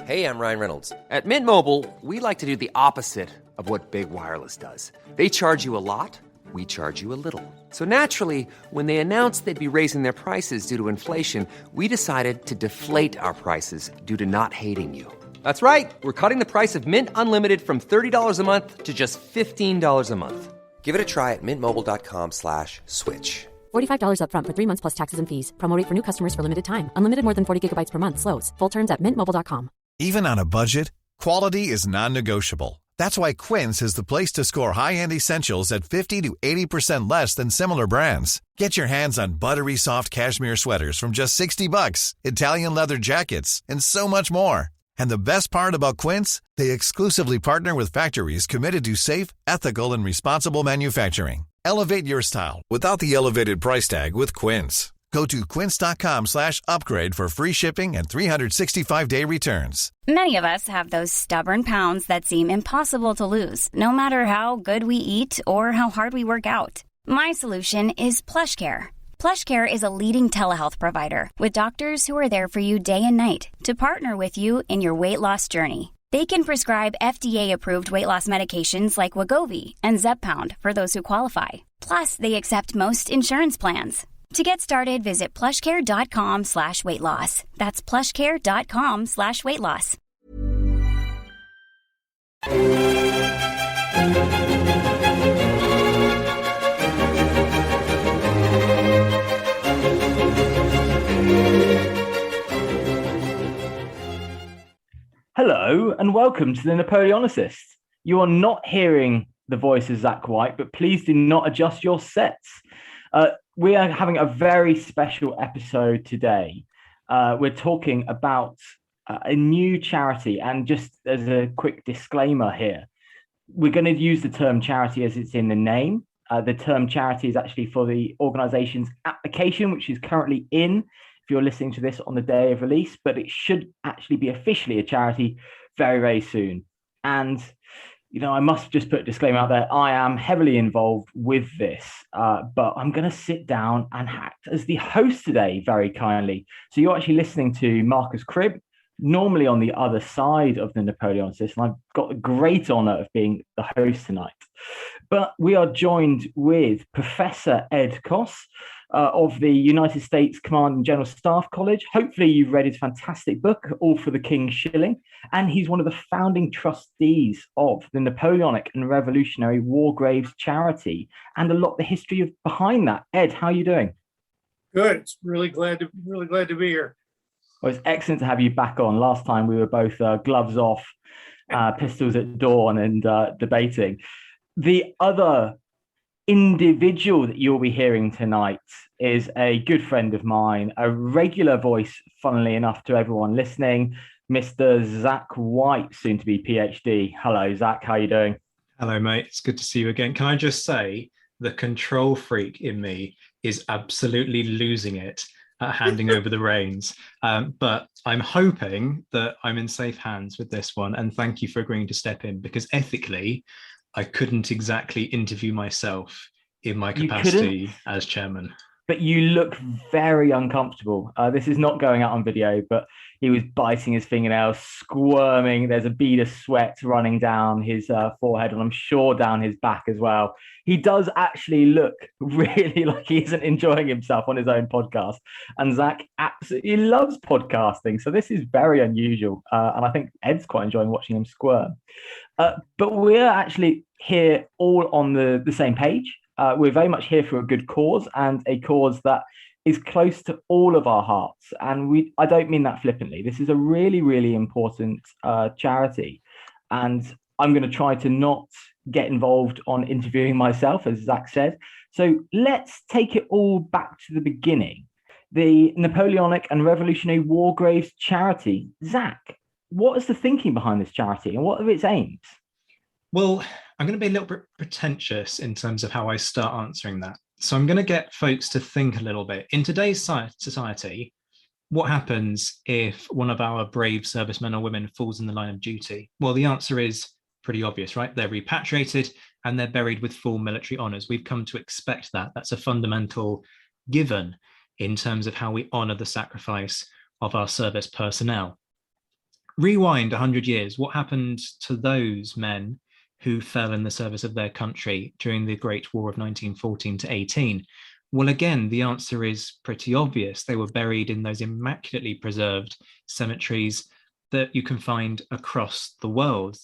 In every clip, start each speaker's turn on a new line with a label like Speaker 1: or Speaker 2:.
Speaker 1: Hey, I'm Ryan Reynolds. At Mint Mobile, we like to do the opposite of what Big Wireless does. They charge you a lot, we charge you a little. So naturally, when they announced they'd be raising their prices due to inflation, we decided to deflate our prices due to not hating you. That's right. We're cutting the price of Mint Unlimited from $30 a month to just $15 a month. Give it a try at mintmobile.com/switch.
Speaker 2: $45 up front for 3 months plus taxes and fees. Promo rate for new customers for limited time. Unlimited more than 40 gigabytes per month. Slows full terms at mintmobile.com.
Speaker 3: Even on a budget, quality is non-negotiable. That's why Quince is the place to score high-end essentials at 50 to 80% less than similar brands. Get your hands on buttery soft cashmere sweaters from just $60, Italian leather jackets, and so much more. And the best part about Quince, they exclusively partner with factories committed to safe, ethical, and responsible manufacturing. Elevate your style without the elevated price tag with Quince. Go to quince.com/upgrade for free shipping and 365-day returns.
Speaker 4: Many of us have those stubborn pounds that seem impossible to lose, no matter how good we eat or how hard we work out. My solution is PlushCare. PlushCare is a leading telehealth provider with doctors who are there for you day and night to partner with you in your weight loss journey. They can prescribe FDA-approved weight loss medications like Wegovy and Zepbound for those who qualify. Plus, they accept most insurance plans. To get started, visit plushcare.com/weightloss. That's plushcare.com/weightloss.
Speaker 5: Hello and welcome to the Napoleonicist. You are not hearing the voice of Zack White, but please do not adjust your sets. We are having a very special episode today. We're talking about a new charity, and just as a quick disclaimer here, we're going to use the term charity as it's in the name. The term charity is actually for the organization's application, which is currently in, if you're listening to this on the day of release, but it should actually be officially a charity very, very soon. And I must just put a disclaimer out there. I am heavily involved with this, but I'm going to sit down and act as the host today very kindly. So you're actually listening to Marcus Cribb, normally on the other side of the Napoleonicist, and I've got the great honor of being the host tonight. But we are joined with Professor Ed Coss of the United States Command and General Staff College. Hopefully you've read his fantastic book, All for the King's Shilling. And he's one of the founding trustees of the Napoleonic and Revolutionary War Graves charity, and a lot of the history behind that. Ed, how are you doing?
Speaker 6: Good. It's really glad to be here.
Speaker 5: Well, it's excellent to have you back on. Last time we were both gloves off, pistols at dawn, and debating. The other individual that you'll be hearing tonight is a good friend of mine, a regular voice, funnily enough, to everyone listening, Mr. Zack White, soon to be PhD. Hello, Zack. How are you doing?
Speaker 7: Hello, mate. It's good to see you again. Can I just say the control freak in me is absolutely losing it at handing over the reins. But I'm hoping that I'm in safe hands with this one. And thank you for agreeing to step in, because ethically, I couldn't exactly interview myself in my capacity as chairman.
Speaker 5: But you look very uncomfortable. This is not going out on video, but he was biting his fingernails, squirming. There's a bead of sweat running down his forehead, and I'm sure down his back as well. He does actually look really like he isn't enjoying himself on his own podcast. And Zack absolutely loves podcasting. So this is very unusual. And I think Ed's quite enjoying watching him squirm. But we're actually here all on the same page. We're very much here for a good cause, and a cause that is close to all of our hearts. And I don't mean that flippantly. This is a really, really important charity. And I'm going to try to not get involved on interviewing myself, as Zack said. So let's take it all back to the beginning. The Napoleonic and Revolutionary War Graves charity. Zack, what is the thinking behind this charity and what are its aims?
Speaker 7: Well, I'm going to be a little bit pretentious in terms of how I start answering that. So I'm going to get folks to think a little bit. In today's society, what happens if one of our brave servicemen or women falls in the line of duty? Well, the answer is pretty obvious, right? They're repatriated and they're buried with full military honours. We've come to expect that. That's a fundamental given in terms of how we honour the sacrifice of our service personnel. rewind 100 years, what happened to those men who fell in the service of their country during the Great War of 1914 to 18? Well, again, the answer is pretty obvious. They were buried in those immaculately preserved cemeteries that you can find across the world,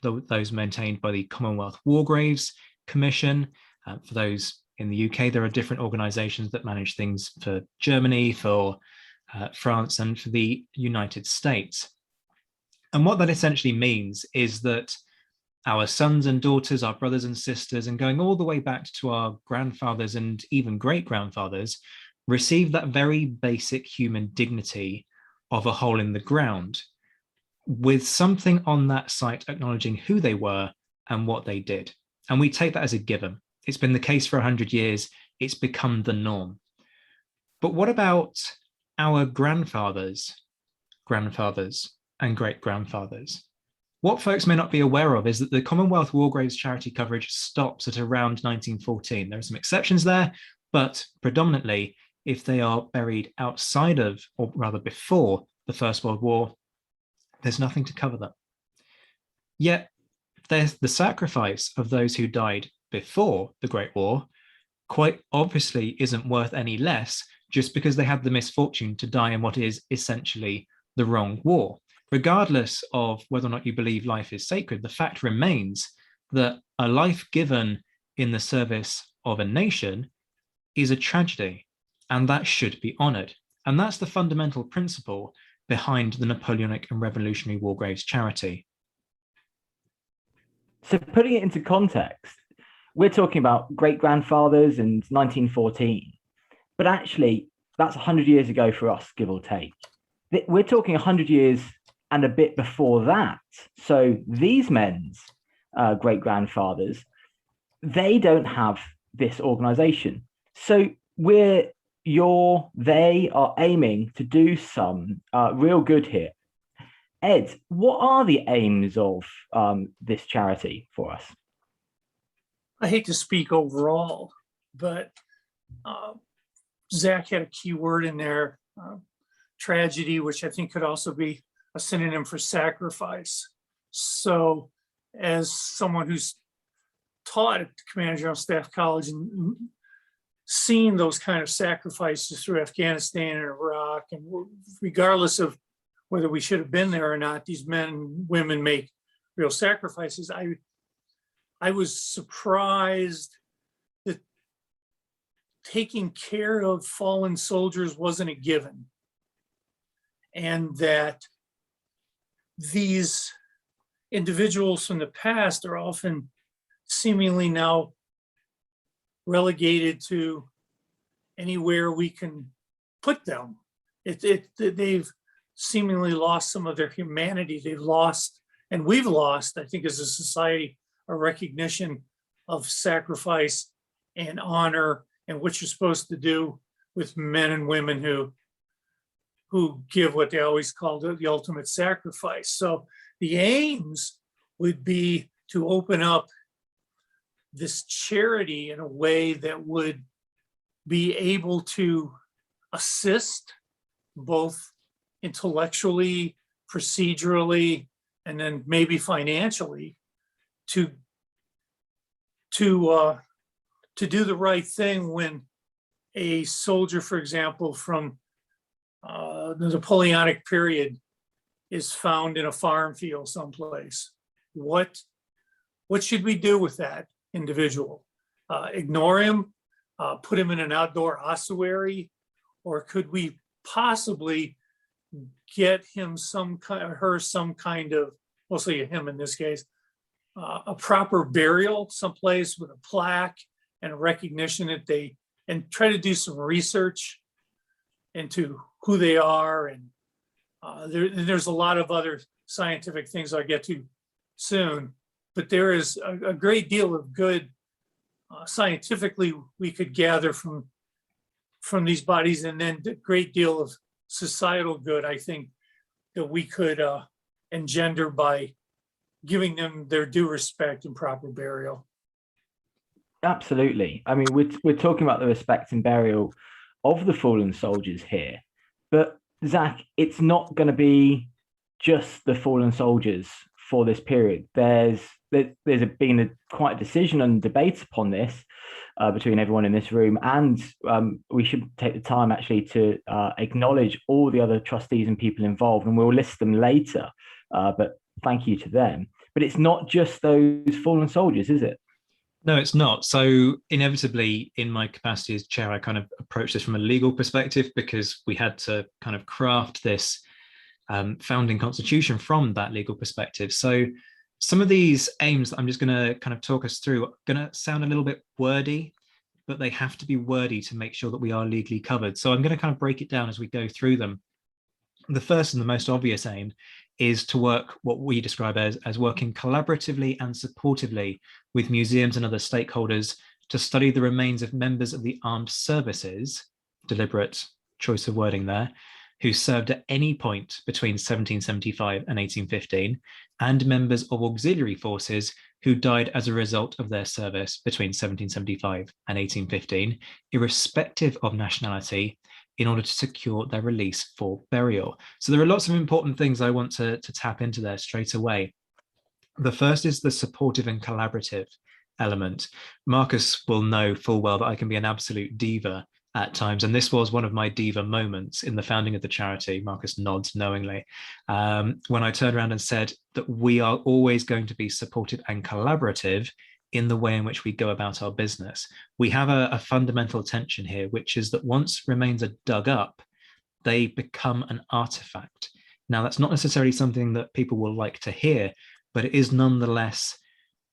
Speaker 7: those maintained by the Commonwealth War Graves Commission. For those in the UK, there are different organizations that manage things for Germany, for France, and for the United States. And what that essentially means is that our sons and daughters, our brothers and sisters, and going all the way back to our grandfathers and even great-grandfathers, receive that very basic human dignity of a hole in the ground, with something on that site acknowledging who they were and what they did. And we take that as a given. It's been the case for 100 years. It's become the norm. But what about our grandfathers, and great-grandfathers? What folks may not be aware of is that the Commonwealth War Graves charity coverage stops at around 1914. There are some exceptions there, but predominantly, if they are buried outside of, or rather before, the First World War, there's nothing to cover them. Yet, there's the sacrifice of those who died before the Great War quite obviously isn't worth any less just because they had the misfortune to die in what is essentially the wrong war. Regardless of whether or not you believe life is sacred, the fact remains that a life given in the service of a nation is a tragedy, and that should be honoured. And that's the fundamental principle behind the Napoleonic and Revolutionary War Graves charity.
Speaker 5: So putting it into context, we're talking about great-grandfathers and 1914, but actually that's 100 years ago for us, give or take. We're talking 100 years and a bit before that. So these men's great-grandfathers, they don't have this organization. So they are aiming to do some real good here. Ed, what are the aims of this charity for us?
Speaker 6: I hate to speak overall, but Zack had a key word in there, tragedy, which I think could also be a synonym for sacrifice. So as someone who's taught at the Command General Staff College and seen those kind of sacrifices through Afghanistan and Iraq, and regardless of whether we should have been there or not, these men and women make real sacrifices. I was surprised that taking care of fallen soldiers wasn't a given, and that these individuals from the past are often seemingly now relegated to anywhere we can put them. They've seemingly lost some of their humanity. They've lost, and we've lost, I think, as a society, a recognition of sacrifice and honor and what you're supposed to do with men and women who give what they always call the ultimate sacrifice. So the aims would be to open up this charity in a way that would be able to assist both intellectually, procedurally, and then maybe financially to do the right thing when a soldier, for example, from the Napoleonic period is found in a farm field someplace. What should we do with that individual? Ignore him, put him in an outdoor ossuary, or could we possibly get him some kind of, mostly him in this case, a proper burial someplace with a plaque and a recognition that and try to do some research into who they are. And there's a lot of other scientific things I'll get to soon, but there is a great deal of good scientifically we could gather from these bodies, and then a great deal of societal good, I think, that we could engender by giving them their due respect and proper burial.
Speaker 5: Absolutely. I mean, we're talking about the respect and burial of the fallen soldiers here, but Zack, it's not going to be just the fallen soldiers for this period. There's been quite a decision and debate upon this between everyone in this room, and we should take the time actually to acknowledge all the other trustees and people involved, and we'll list them later. But thank you to them. But it's not just those fallen soldiers, is it?
Speaker 7: No, it's not. So inevitably, in my capacity as chair, I kind of approach this from a legal perspective, because we had to kind of craft this founding constitution from that legal perspective. So some of these aims that I'm just going to kind of talk us through are going to sound a little bit wordy, but they have to be wordy to make sure that we are legally covered. So I'm going to kind of break it down as we go through them. The first and the most obvious aim is to work what we describe as working collaboratively and supportively with museums and other stakeholders to study the remains of members of the armed services, deliberate choice of wording there, who served at any point between 1775 and 1815, and members of auxiliary forces who died as a result of their service between 1775 and 1815, irrespective of nationality, in order to secure their release for burial. So there are lots of important things I want to tap into there straight away. The first is the supportive and collaborative element. Marcus will know full well that I can be an absolute diva at times, and this was one of my diva moments in the founding of the charity. Marcus nods knowingly. When I turned around and said that we are always going to be supportive and collaborative in the way in which we go about our business. We have a fundamental tension here, which is that once remains are dug up, they become an artifact. Now, that's not necessarily something that people will like to hear, but it is nonetheless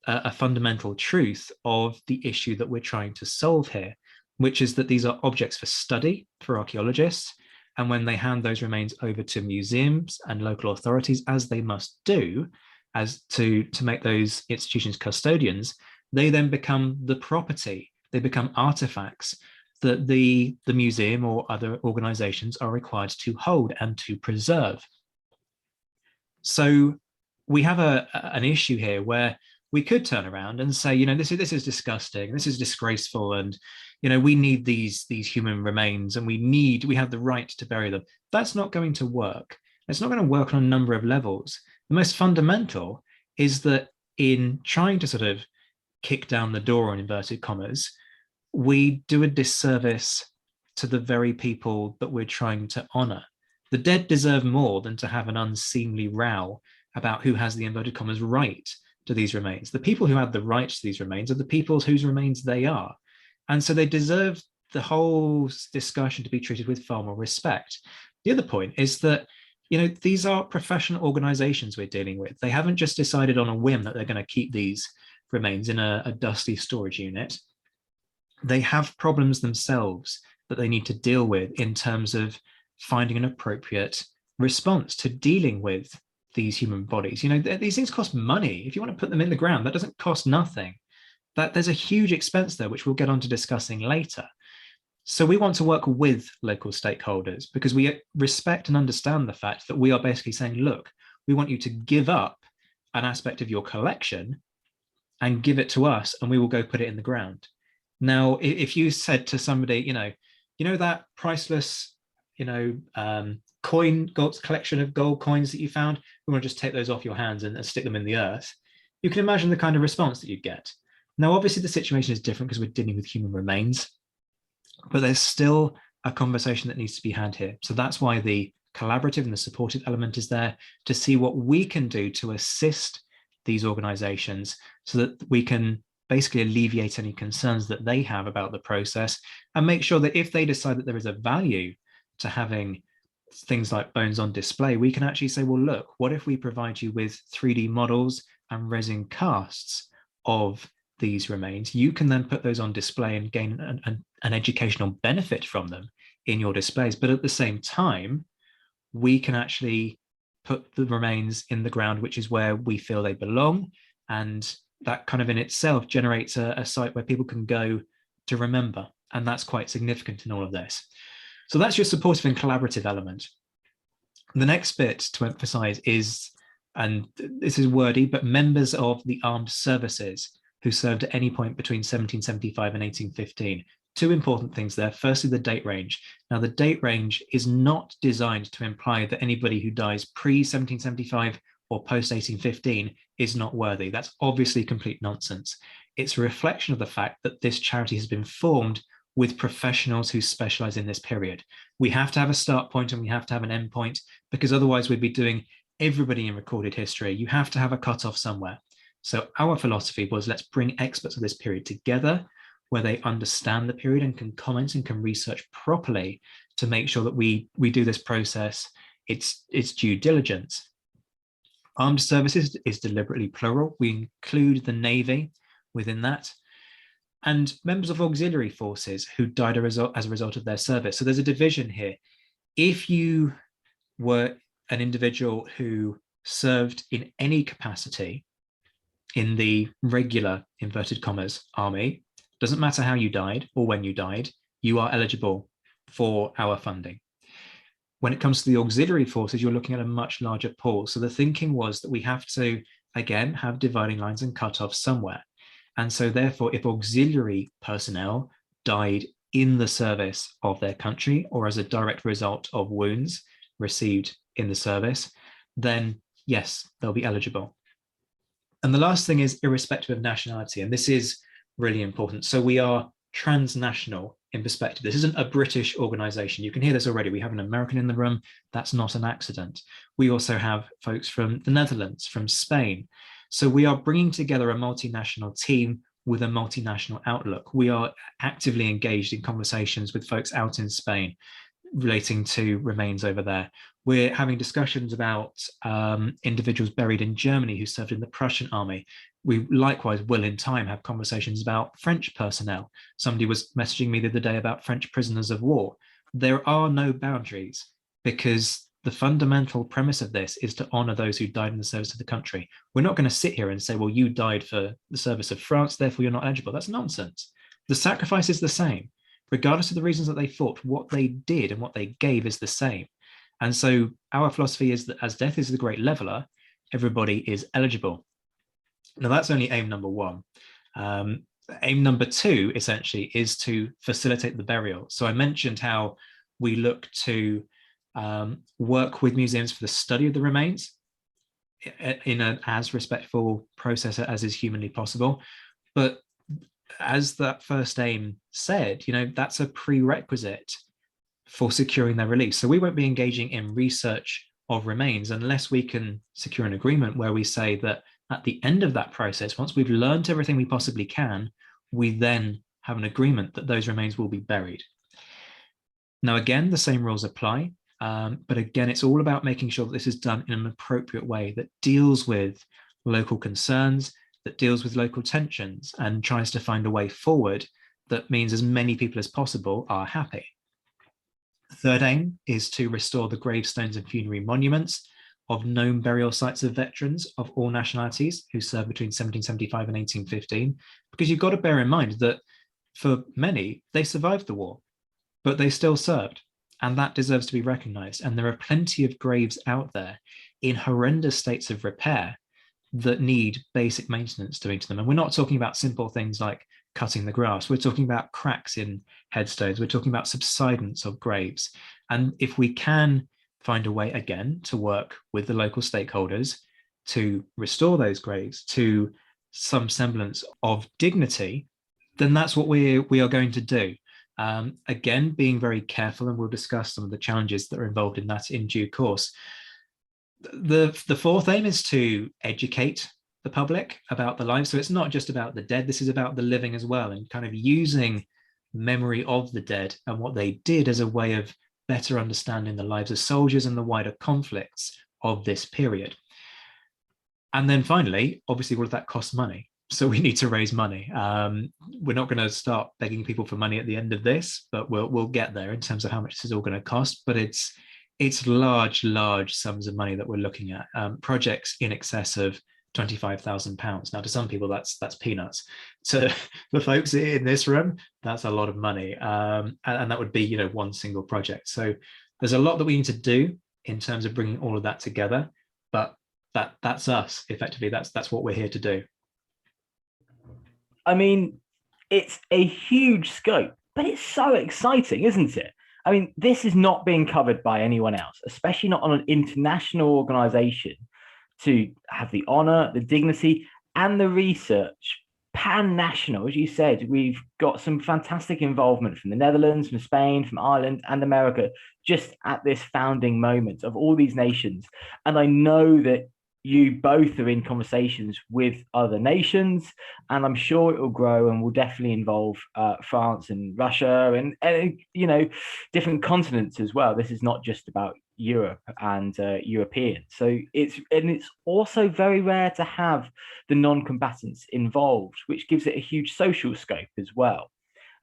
Speaker 7: a fundamental truth of the issue that we're trying to solve here, which is that these are objects for study for archaeologists. And when they hand those remains over to museums and local authorities, as they must do, as to make those institutions custodians, they then become the property. They become artifacts that the museum or other organizations are required to hold and to preserve. So we have an issue here where we could turn around and say, you know, this is disgusting, this is disgraceful, and you know, we need these human remains, and we have the right to bury them. That's not going to work. It's not going to work on a number of levels. The most fundamental is that in trying to sort of kick down the door, in inverted commas, we do a disservice to the very people that we're trying to honor. The dead deserve more than to have an unseemly row about who has the inverted commas right to these remains. The people who have the right to these remains are the people whose remains they are. And so they deserve the whole discussion to be treated with far more respect. The other point is that, you know, these are professional organizations we're dealing with. They haven't just decided on a whim that they're going to keep these remains in a dusty storage unit. They have problems themselves that they need to deal with in terms of finding an appropriate response to dealing with these human bodies. You know, these things cost money. If you want to put them in the ground, that doesn't cost nothing. That there's a huge expense there, which we'll get on to discussing later. So we want to work with local stakeholders because we respect and understand the fact that we are basically saying, look, we want you to give up an aspect of your collection and give it to us, and we will go put it in the ground. Now, if you said to somebody, you know that priceless, gold collection of gold coins that you found, we want to just take those off your hands and stick them in the earth. You can imagine the kind of response that you'd get. Now, obviously, the situation is different because we're dealing with human remains, but there's still a conversation that needs to be had here. So that's why the collaborative and the supportive element is there, to see what we can do to assist these organizations so that we can basically alleviate any concerns that they have about the process and make sure that if they decide that there is a value to having things like bones on display, we can actually say, well, look, what if we provide you with 3D models and resin casts of these remains? You can then put those on display and gain an educational benefit from them in your displays. But at the same time, we can actually put the remains in the ground, which is where we feel they belong. And that kind of in itself generates a site where people can go to remember. And that's quite significant in all of this. So that's your supportive and collaborative element. The next bit to emphasize is, and this is wordy, but members of the armed services who served at any point between 1775 and 1815. two important things there. Firstly, the date range. Now, the date range is not designed to imply that anybody who dies pre-1775 or post-1815 is not worthy. That's obviously complete nonsense. It's a reflection of the fact that this charity has been formed with professionals who specialize in this period. We have to have a start point and we have to have an end point, because otherwise we'd be doing everybody in recorded history. You have to have a cutoff somewhere. So our philosophy was, let's bring experts of this period together where they understand the period and can comment and can research properly to make sure that we do this process, it's due diligence. Armed services is deliberately plural. We include the Navy within that, and members of auxiliary forces who died as a result of their service. So there's a division here. If you were an individual who served in any capacity in the regular, inverted commas, army, doesn't matter how you died or when you died, you are eligible for our funding. When it comes to the auxiliary forces, you're looking at a much larger pool. So the thinking was that we have to, again, have dividing lines and cutoffs somewhere. And so therefore, if auxiliary personnel died in the service of their country or as a direct result of wounds received in the service, then yes, they'll be eligible. And the last thing is irrespective of nationality. And this is really important. So we are transnational in perspective. This isn't a British organization. You can hear this already. We have an American in the room. That's not an accident. We also have folks from the Netherlands, from Spain. So we are bringing together a multinational team with a multinational outlook. We are actively engaged in conversations with folks out in Spain relating to remains over there. We're having discussions about individuals buried in Germany who served in the Prussian army. We likewise will in time have conversations about French personnel. Somebody was messaging me the other day about French prisoners of war. There are no boundaries, because the fundamental premise of this is to honor those who died in the service of the country. We're not going to sit here and say, well, you died for the service of France, therefore you're not eligible. That's nonsense. The sacrifice is the same. Regardless of the reasons that they fought, what they did and what they gave is the same. And so our philosophy is that as death is the great leveler, everybody is eligible. Now that's only aim number one. Aim number two, essentially, is to facilitate the burial. So I mentioned how we look to work with museums for the study of the remains in an as respectful process as is humanly possible. But as that first aim said, that's a prerequisite for securing their release. So we won't be engaging in research of remains unless we can secure an agreement where we say that at the end of that process, once we've learned everything we possibly can, we then have an agreement that those remains will be buried. Now, again, the same rules apply. But again, it's all about making sure that this is done in an appropriate way that deals with local concerns, that deals with local tensions, and tries to find a way forward that means as many people as possible are happy. The third aim is to restore the gravestones and funerary monuments of known burial sites of veterans of all nationalities who served between 1775 and 1815, because you've got to bear in mind that for many, they survived the war, but they still served. And that deserves to be recognized. And there are plenty of graves out there in horrendous states of repair that need basic maintenance doing to them. And we're not talking about simple things like cutting the grass. We're talking about cracks in headstones. We're talking about subsidence of graves. And if we can find a way, again, to work with the local stakeholders to restore those graves to some semblance of dignity, then that's what we are going to do. Again, being very careful, and we'll discuss some of the challenges that are involved in that in due course. The fourth aim is to educate the public about the lives. So it's not just about the dead, this is about the living as well, and kind of using memory of the dead and what they did as a way of better understanding the lives of soldiers and the wider conflicts of this period. And then finally, obviously, all of that costs money. So we need to raise money. We're not going to start begging people for money at the end of this, but we'll get there in terms of how much this is all going to cost. But it's large sums of money that we're looking at. Projects in excess of £25,000. Now, to some people, that's peanuts. To the folks in this room, that's a lot of money, and that would be one single project. So there's a lot that we need to do in terms of bringing all of that together. But that's us effectively. That's what we're here to do.
Speaker 5: I mean, it's a huge scope but it's so exciting, isn't it? I mean, this is not being covered by anyone else, especially not on an international organization, to have the honor, the dignity, and the research pan-national. As you said, we've got some fantastic involvement from the Netherlands, from Spain, from Ireland, and America, just at this founding moment of all these nations. And I know that you both are in conversations with other nations, and I'm sure it will grow and will definitely involve France and Russia and different continents as well. This is not just about Europe and Europeans. So it's also very rare to have the non-combatants involved, which gives it a huge social scope as well.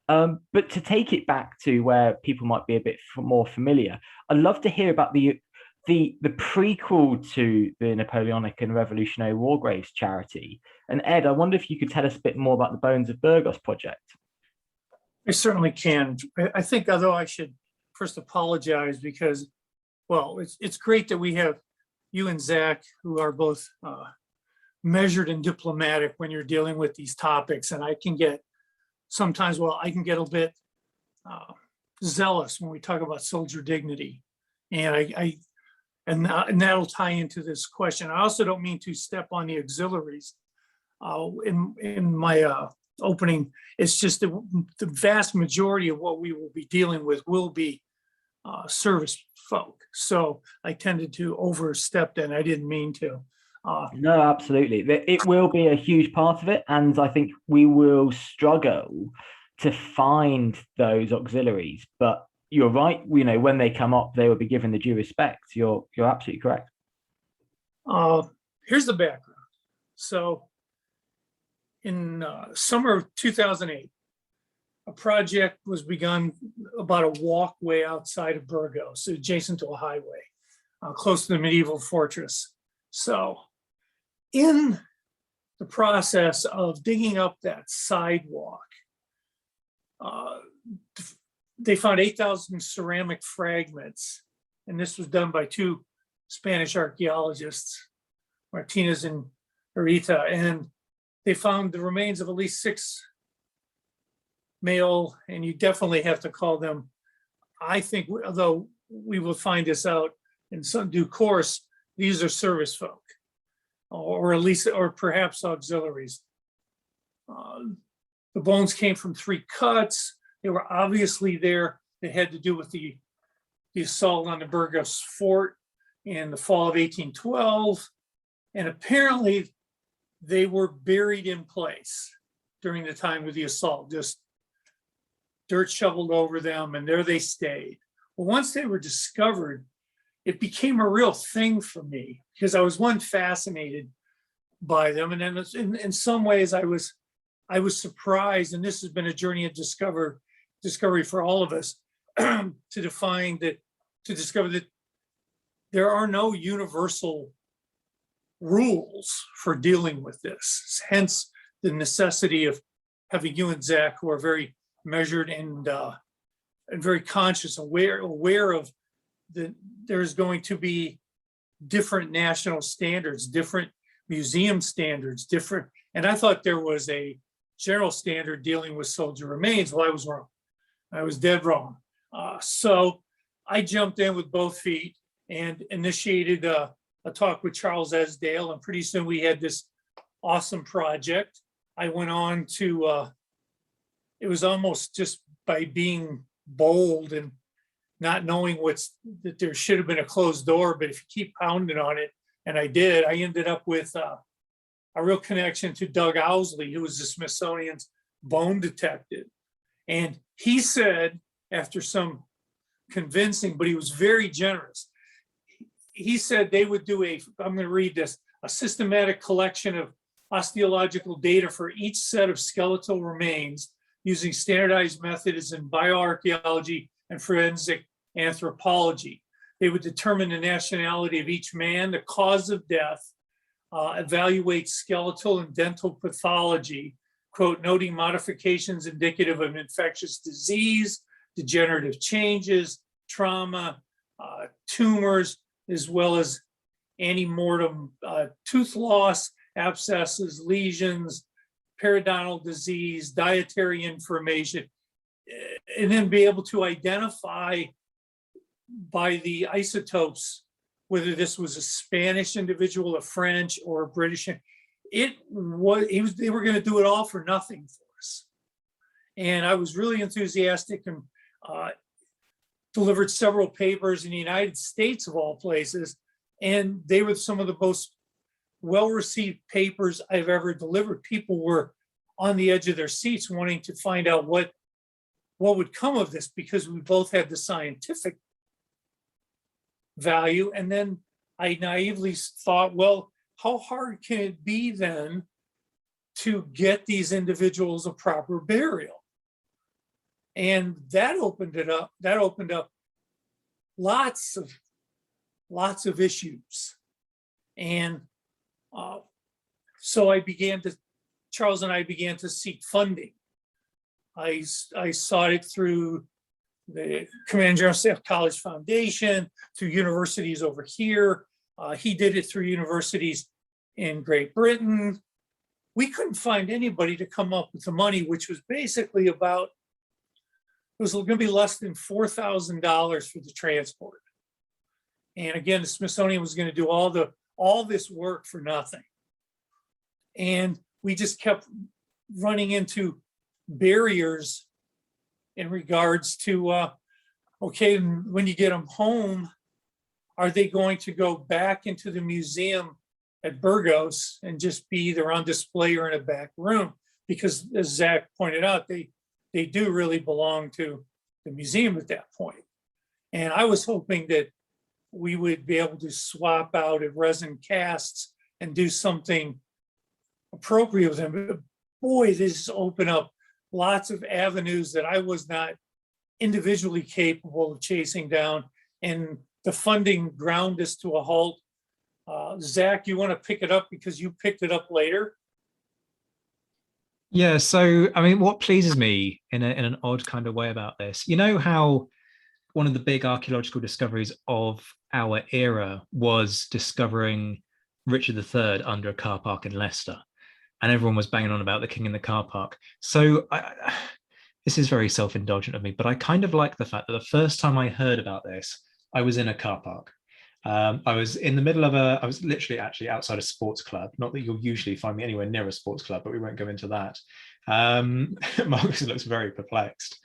Speaker 5: But to take it back to where people might be a bit more familiar, I'd love to hear about the prequel to the Napoleonic and Revolutionary War Graves charity. And Ed, I wonder if you could tell us a bit more about the Bones of Burgos project.
Speaker 6: I certainly can. I think, although I should first apologize because, well, it's great that we have you and Zack, who are both measured and diplomatic when you're dealing with these topics. And I can get sometimes, I can get a bit zealous when we talk about soldier dignity. And that'll tie into this question. I also don't mean to step on the auxiliaries in my opening. It's just the vast majority of what we will be dealing with will be service folk. So I tended to overstep that, and I didn't mean to.
Speaker 5: No, absolutely. It will be a huge part of it. And I think we will struggle to find those auxiliaries. But you're right. When they come up, they will be given the due respect. You're absolutely correct.
Speaker 6: Here's the background. So in summer of 2008, a project was begun about a walkway outside of Burgos, adjacent to a highway, close to the medieval fortress. So in the process of digging up that sidewalk, they found 8,000 ceramic fragments, and this was done by two Spanish archaeologists, Martinez and Ureta, and they found the remains of at least 6 male, and you definitely have to call them, I think, although we will find this out in some due course, these are service folk, or at least, or perhaps auxiliaries. The bones came from 3 cuts. They were obviously there. They had to do with the assault on the Burgos fort in the fall of 1812. And apparently they were buried in place during the time of the assault, just dirt shoveled over them, and there they stayed. Well, once they were discovered, it became a real thing for me because I was fascinated by them. And then in some ways I was surprised, and this has been a journey of discovery for all of us, to discover that there are no universal rules for dealing with this. Hence the necessity of having you and Zack, who are very measured and very conscious, aware of there's going to be different national standards, different museum standards, and I thought there was a general standard dealing with soldier remains. Well, I was wrong. I was dead wrong. So I jumped in with both feet and initiated a talk with Charles Esdale, and pretty soon we had this awesome project. I went on to, it was almost just by being bold and not knowing that there should have been a closed door, but if you keep pounding on it, and I did, I ended up with a real connection to Doug Owsley, who was the Smithsonian's bone detective. And he said, after some convincing, but he was very generous, he said they would do I'm going to read this, a systematic collection of osteological data for each set of skeletal remains using standardized methods in bioarchaeology and forensic anthropology. They would determine the nationality of each man, the cause of death, evaluate skeletal and dental pathology, quote, noting modifications indicative of infectious disease, degenerative changes, trauma, tumors, as well as antemortem tooth loss, abscesses, lesions, periodontal disease, dietary information. and then be able to identify by the isotopes whether this was a Spanish individual, a French, or a British. They were going to do it all for nothing for us. And I was really enthusiastic and delivered several papers in the United States, of all places. And they were some of the most well-received papers I've ever delivered. People were on the edge of their seats wanting to find out what would come of this, because we both had the scientific value. And then I naively thought, well, how hard can it be then to get these individuals a proper burial? And that opened up lots of issues. And so Charles and I began to seek funding. I sought it through the Command General Staff College Foundation, through universities over here. He did it through universities in Great Britain. We couldn't find anybody to come up with the money, which was basically it was going to be less than $4,000 for the transport. And again, the Smithsonian was going to do all this work for nothing. And we just kept running into barriers in regards to, okay, when you get them home, are they going to go back into the museum at Burgos and just be either on display or in a back room? Because as Zack pointed out, they do really belong to the museum at that point. And I was hoping that we would be able to swap out at resin casts and do something appropriate with them. But boy, this opened up lots of avenues that I was not individually capable of chasing down, and the funding ground us to a halt. Zack, you want to pick it up because you picked it up later?
Speaker 7: Yeah, so I mean, what pleases me in an odd kind of way about this, you know how one of the big archaeological discoveries of our era was discovering Richard III under a car park in Leicester, and everyone was banging on about the king in the car park. So this is very self-indulgent of me, but I kind of like the fact that the first time I heard about this, I was in a car park. I was in the middle of I was literally actually outside a sports club. Not that you'll usually find me anywhere near a sports club, but we won't go into that. Marcus looks very perplexed.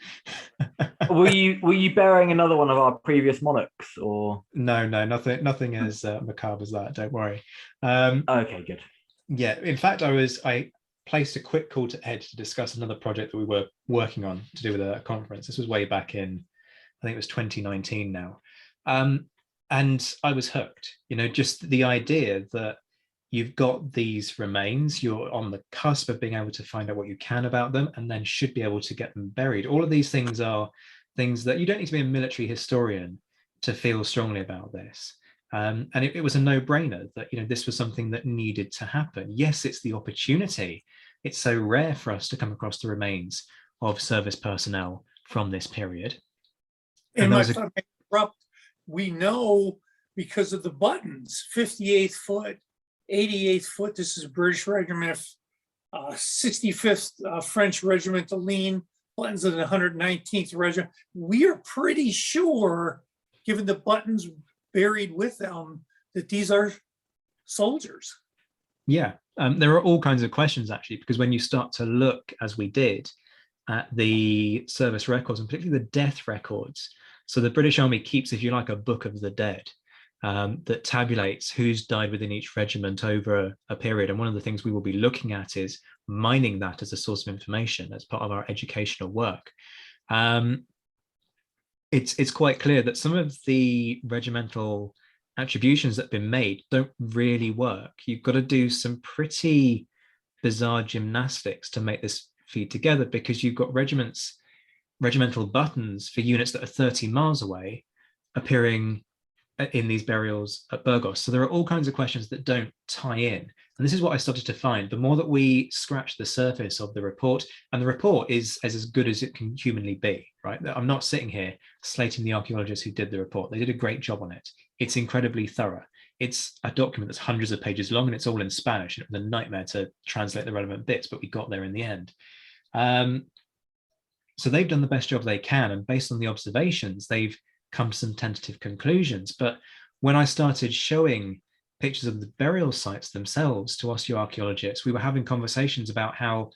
Speaker 5: Were you burying another one of our previous monarchs, or?
Speaker 7: No, nothing as macabre as that. Don't worry.
Speaker 5: Okay, good.
Speaker 7: Yeah, in fact, I placed a quick call to Ed to discuss another project that we were working on to do with a conference. This was way back in, I think it was 2019 now. And I was hooked, just the idea that you've got these remains, you're on the cusp of being able to find out what you can about them, and then should be able to get them buried. All of these things are things that you don't need to be a military historian to feel strongly about this. And it was a no-brainer that, this was something that needed to happen. Yes, it's the opportunity. It's so rare for us to come across the remains of service personnel from this period.
Speaker 6: And we know because of the buttons, 58th foot, 88th foot, this is a British regiment, 65th French Regiment de Ligne, buttons of the 119th Regiment. We are pretty sure, given the buttons buried with them, that these are soldiers.
Speaker 7: Yeah, there are all kinds of questions, actually, because when you start to look, as we did, at the service records, and particularly the death records, so the British Army keeps, if you like, a book of the dead that tabulates who's died within each regiment over a period. And one of the things we will be looking at is mining that as a source of information as part of our educational work. It's quite clear that some of the regimental attributions that have been made don't really work. You've got to do some pretty bizarre gymnastics to make this feed together, because you've got regimental buttons for units that are 30 miles away appearing in these burials at Burgos. So there are all kinds of questions that don't tie in. And this is what I started to find. The more that we scratch the surface of the report, and the report is as good as it can humanly be, right? I'm not sitting here slating the archaeologists who did the report. They did a great job on it. It's incredibly thorough. It's a document that's hundreds of pages long, and it's all in Spanish. It was a nightmare to translate the relevant bits, but we got there in the end. So they've done the best job they can, and based on the observations, they've come to some tentative conclusions. But when I started showing pictures of the burial sites themselves to osteoarchaeologists, we were having conversations about how,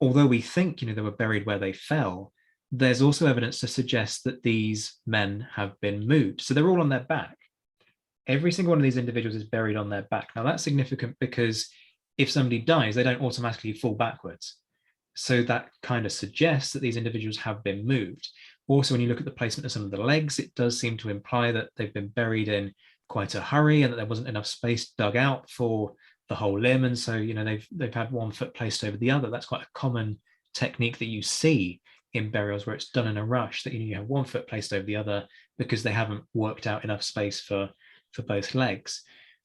Speaker 7: although we think, they were buried where they fell, there's also evidence to suggest that these men have been moved. So they're all on their back. Every single one of these individuals is buried on their back. Now that's significant because if somebody dies, they don't automatically fall backwards. So that kind of suggests that these individuals have been moved. Also, when you look at the placement of some of the legs, it does seem to imply that they've been buried in quite a hurry and that there wasn't enough space dug out for the whole limb. And so, they've had one foot placed over the other. That's quite a common technique that you see in burials where it's done in a rush, that you have one foot placed over the other because they haven't worked out enough space for both legs.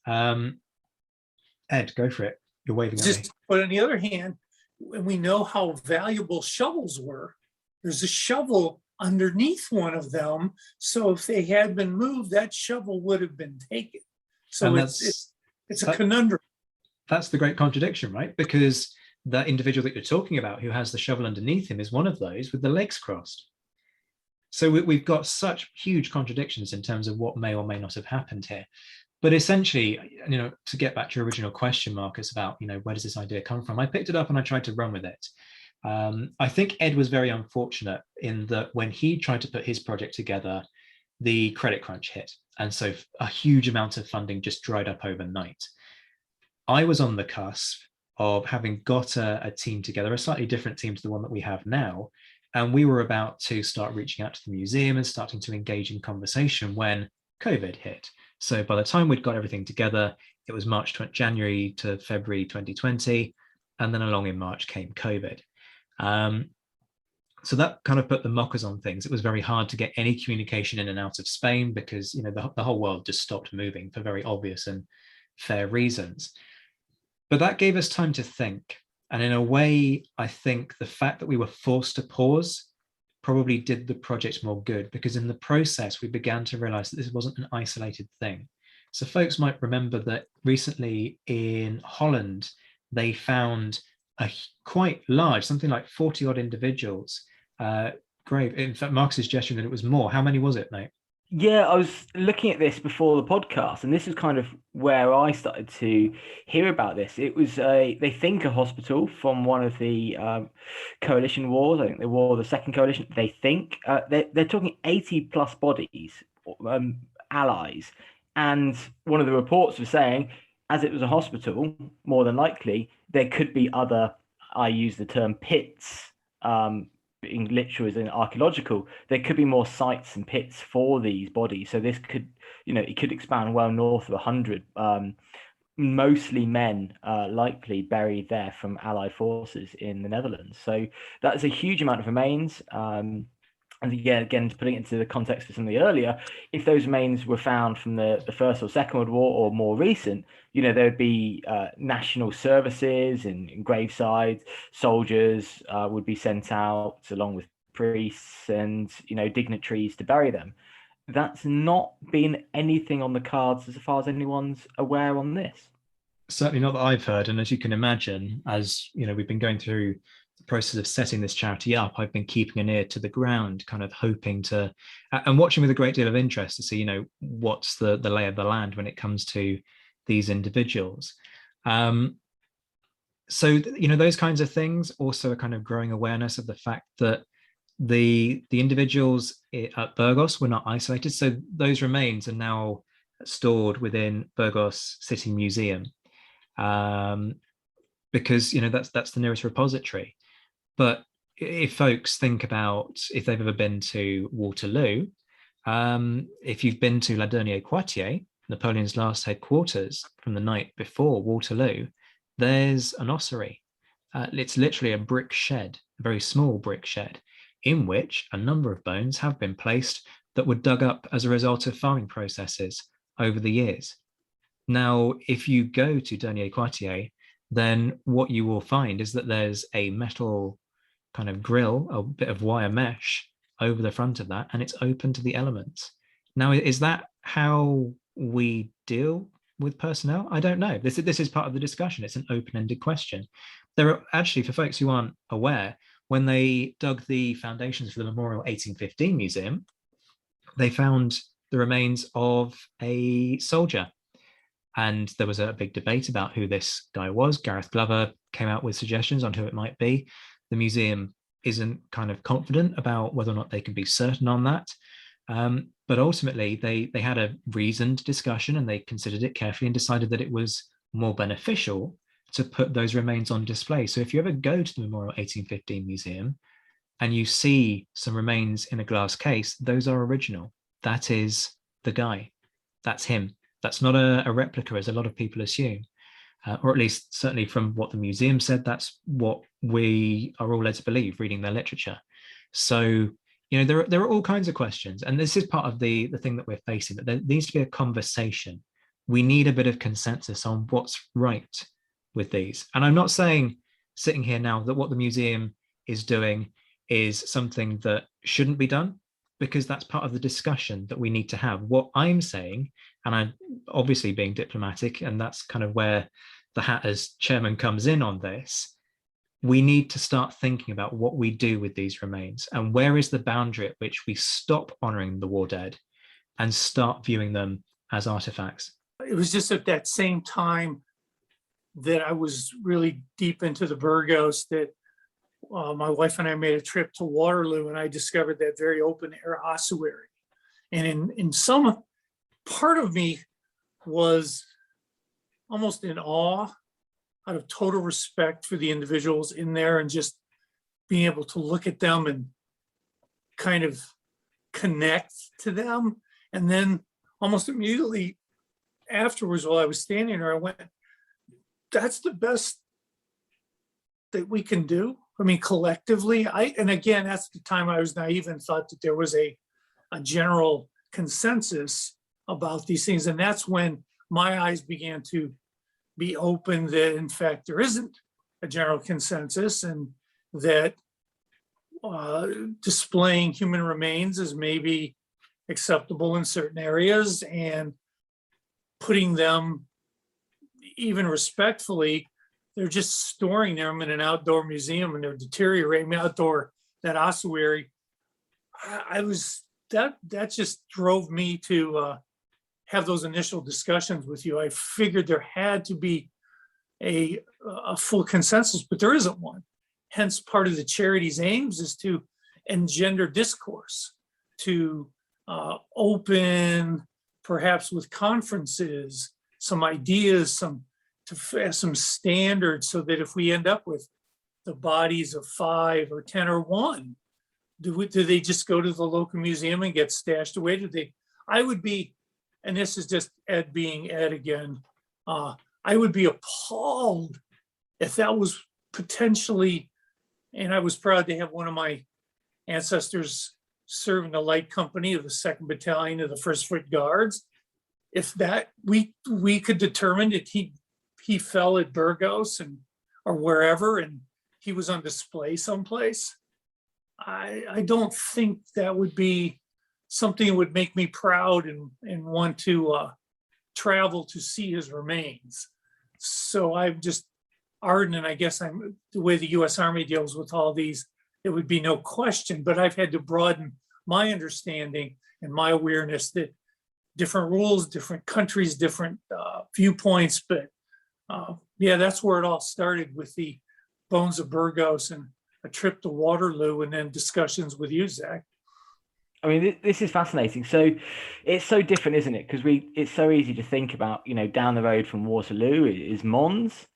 Speaker 7: Ed, go for it. You're waving at me.
Speaker 6: But on the other hand, when we know how valuable shovels were, there's a shovel underneath one of them. So if they had been moved, that shovel would have been taken. So it's a conundrum.
Speaker 7: That's the great contradiction, right? Because that individual that you're talking about who has the shovel underneath him is one of those with the legs crossed. So we've got such huge contradictions in terms of what may or may not have happened here. But essentially, to get back to your original question, Marcus, about, where does this idea come from? I picked it up and I tried to run with it. I think Ed was very unfortunate in that when he tried to put his project together, the credit crunch hit. And so a huge amount of funding just dried up overnight. I was on the cusp of having got a team together, a slightly different team to the one that we have now. And we were about to start reaching out to the museum and starting to engage in conversation when COVID hit. So by the time we'd got everything together, it was January to February 2020. And then along in March came COVID. So that kind of put the mockers on things. It was very hard to get any communication in and out of Spain because, the whole world just stopped moving for very obvious and fair reasons. But that gave us time to think. And in a way, I think the fact that we were forced to pause probably did the project more good, because in the process, we began to realize that this wasn't an isolated thing. So folks might remember that recently in Holland, they found a quite large, something like 40 odd individuals grave. In fact, Marcus is gesturing that it was more. How many was it, mate?
Speaker 5: Yeah, I was looking at this before the podcast, and this is kind of where I started to hear about this. It was they think a hospital from one of the coalition wars. I think the war of the Second Coalition. They think they're talking 80 plus bodies, allies, and one of the reports was saying, as it was a hospital, more than likely there could be other. I use the term pits. Being literal as in archaeological, there could be more sites and pits for these bodies. So this could, it could expand well north of 100, mostly men likely buried there from Allied forces in the Netherlands. So that's a huge amount of remains. And again, to put it into the context of something earlier, if those remains were found from the First or Second World War or more recent, there would be national services and gravesides, soldiers would be sent out along with priests and, dignitaries to bury them. That's not been anything on the cards as far as anyone's aware on this.
Speaker 7: Certainly not that I've heard. And as you can imagine, as we've been going through the process of setting this charity up, I've been keeping an ear to the ground, kind of hoping to, and watching with a great deal of interest to see, what's the lay of the land when it comes to these individuals. So, those kinds of things, also a kind of growing awareness of the fact that the individuals at Burgos were not isolated. So those remains are now stored within Burgos City Museum, because, that's the nearest repository. But if folks think about if they've ever been to Waterloo, if you've been to La Dernière-Quartier, Napoleon's last headquarters from the night before Waterloo, there's an ossuary. It's literally a brick shed, a very small brick shed, in which a number of bones have been placed that were dug up as a result of farming processes over the years. Now, if you go to Dernière-Quartier, then what you will find is that there's a metal kind of grill, a bit of wire mesh over the front of that, and it's open to the elements. Now, is that how we deal with personnel? I don't know. This is part of the discussion. It's an open-ended question. There are actually, for folks who aren't aware, when they dug the foundations for the Memorial 1815 Museum, they found the remains of a soldier. And there was a big debate about who this guy was. Gareth Glover came out with suggestions on who it might be. The museum isn't kind of confident about whether or not they can be certain on that. But ultimately, they had a reasoned discussion and they considered it carefully and decided that it was more beneficial to put those remains on display. So if you ever go to the Memorial 1815 Museum and you see some remains in a glass case, those are original. That is the guy. That's him. That's not a replica, as a lot of people assume. Or at least certainly from what the museum said, that's what we are all led to believe reading their literature. So, there are all kinds of questions. And this is part of the thing that we're facing, that there needs to be a conversation. We need a bit of consensus on what's right with these. And I'm not saying, sitting here now, that what the museum is doing is something that shouldn't be done, because that's part of the discussion that we need to have. What I'm saying, and I'm obviously being diplomatic, and that's kind of where the hat as chairman comes in on this, we need to start thinking about what we do with these remains and where is the boundary at which we stop honoring the war dead and start viewing them as artifacts.
Speaker 6: It was just at that same time that I was really deep into the Burgos that my wife and I made a trip to Waterloo, and I discovered that very open air ossuary. And in some part of me was almost in awe, out of total respect for the individuals in there, and just being able to look at them and kind of connect to them. And then almost immediately afterwards, while I was standing there, I went, that's the best that we can do. I mean, collectively, and again, that's the time I was naive and thought that there was a general consensus about these things. And that's when my eyes began to be open that, in fact, there isn't a general consensus, and that displaying human remains is maybe acceptable in certain areas, and putting them, even respectfully, they're just storing them in an outdoor museum and they're deteriorating that ossuary. That just drove me to have those initial discussions with you. I figured there had to be a full consensus, but there isn't one. Hence, part of the charity's aims is to engender discourse, to open, perhaps with conferences, some ideas, some standards, so that if we end up with the bodies of 5 or 10 or 1, do they just go to the local museum and get stashed away? I would be, and this is just Ed being Ed again, I would be appalled if that was potentially, and I was proud to have one of my ancestors serve in the light company of the 2nd Battalion of the 1st Foot Guards. If that we could determine that he fell at Burgos or wherever, and he was on display someplace, I don't think that would be something that would make me proud and want to travel to see his remains. So I'm just ardent, and I guess I'm the way the U.S. Army deals with all these, it would be no question, but I've had to broaden my understanding and my awareness that different rules, different countries, different viewpoints, but yeah, that's where it all started, with the bones of Burgos and a trip to Waterloo, and then discussions with you, Zack.
Speaker 5: I mean, this is fascinating. So it's so different, isn't it? Because it's so easy to think about, down the road from Waterloo is Mons.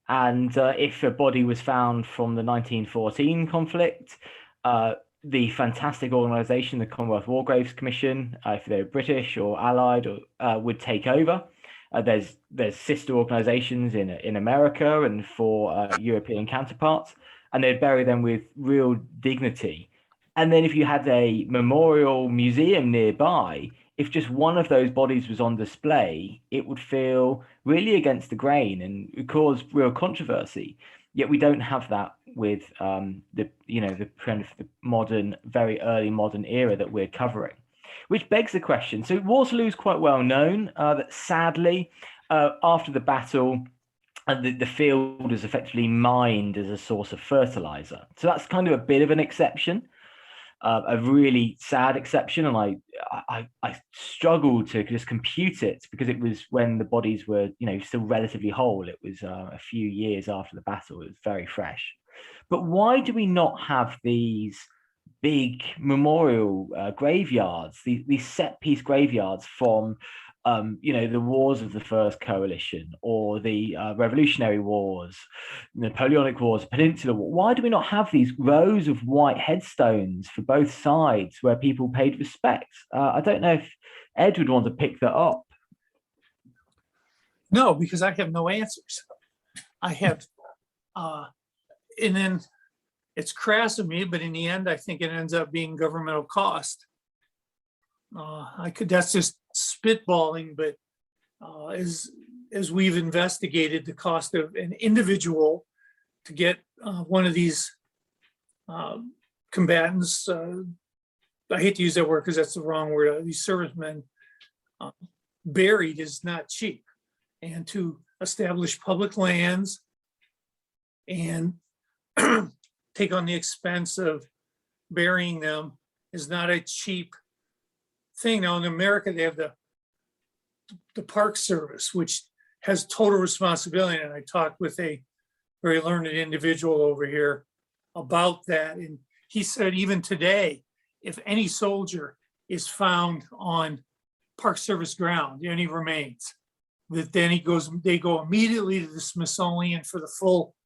Speaker 5: And if a body was found from the 1914 conflict, the fantastic organization, the Commonwealth War Graves Commission, if they're British or Allied, would take over. There's sister organizations in America and for European counterparts, and they'd bury them with real dignity. And then if you had a memorial museum nearby, if just one of those bodies was on display, it would feel really against the grain and cause real controversy. Yet we don't have that with the kind of the modern, very early modern era that we're covering, which begs the question. So Waterloo is quite well known. That sadly, after the battle, and the field was effectively mined as a source of fertilizer. So that's kind of a bit of an exception, a really sad exception. And I struggled to just compute it because it was when the bodies were, still relatively whole. It was a few years after the battle. It was very fresh. But why do we not have these big memorial graveyards, these set piece graveyards from the wars of the First Coalition or the Revolutionary Wars, Napoleonic Wars, Peninsular War? Why do we not have these rows of white headstones for both sides where people paid respect? I don't know if Ed would want to pick that up.
Speaker 6: No, because I have no answers. I have, and then it's crass of me, but in the end, I think it ends up being governmental cost. That's just spitballing, but as we've investigated the cost of an individual to get one of these combatants, I hate to use that word because that's the wrong word, these servicemen buried is not cheap. And to establish public lands and take on the expense of burying them is not a cheap thing. Now in America, they have the Park Service, which has total responsibility. And I talked with a very learned individual over here about that. And he said, even today, if any soldier is found on Park Service ground, any remains, that then they go immediately to the Smithsonian for the full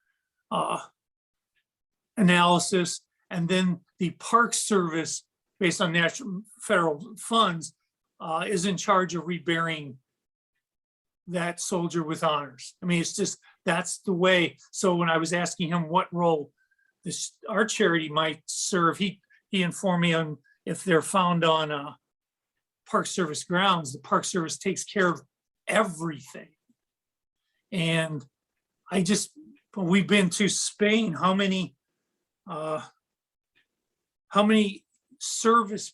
Speaker 6: analysis. And then the Park Service, based on national federal funds, is in charge of reburying that soldier with honors. I mean, it's just, that's the way. So when I was asking him what role our charity might serve, he informed me on if they're found on Park Service grounds, the Park Service takes care of everything. And we've been to Spain. How many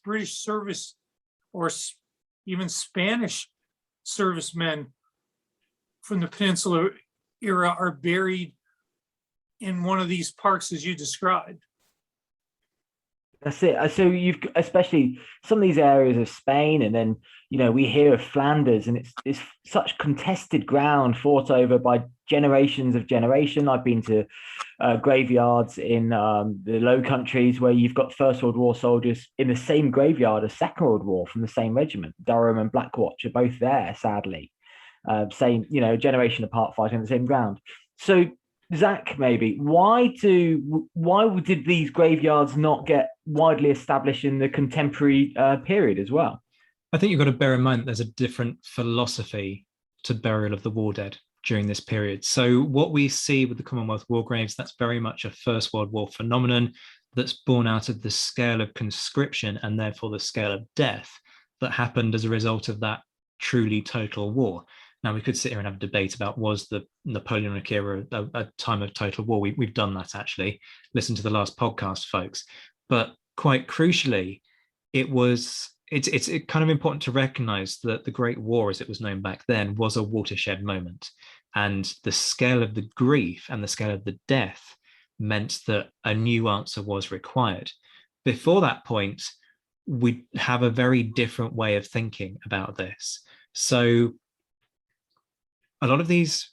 Speaker 6: British service, or even Spanish servicemen from the Peninsula era are buried in one of these parks as you described?
Speaker 5: That's it. So you've, especially some of these areas of Spain, and then we hear of Flanders, and it's such contested ground fought over by generations of generation. I've been to graveyards in the Low Countries where you've got First World War soldiers in the same graveyard as Second World War from the same regiment. Durham and Blackwatch are both there, sadly. Same, generation apart, fighting on the same ground. So Zack, maybe why did these graveyards not get widely established in the contemporary period as well?
Speaker 7: I think you've got to bear in mind that there's a different philosophy to burial of the war dead during this period. So what we see with the Commonwealth war graves, that's very much a First World War phenomenon that's born out of the scale of conscription and therefore the scale of death that happened as a result of that truly total war. Now, we could sit here and have a debate about, was the Napoleonic era a time of total war? We've done that, actually. Listen to the last podcast, folks. But quite crucially, it's kind of important to recognize that the Great War, as it was known back then, was a watershed moment. And the scale of the grief and the scale of the death meant that a new answer was required. Before that point, we have a very different way of thinking about this. So a lot of these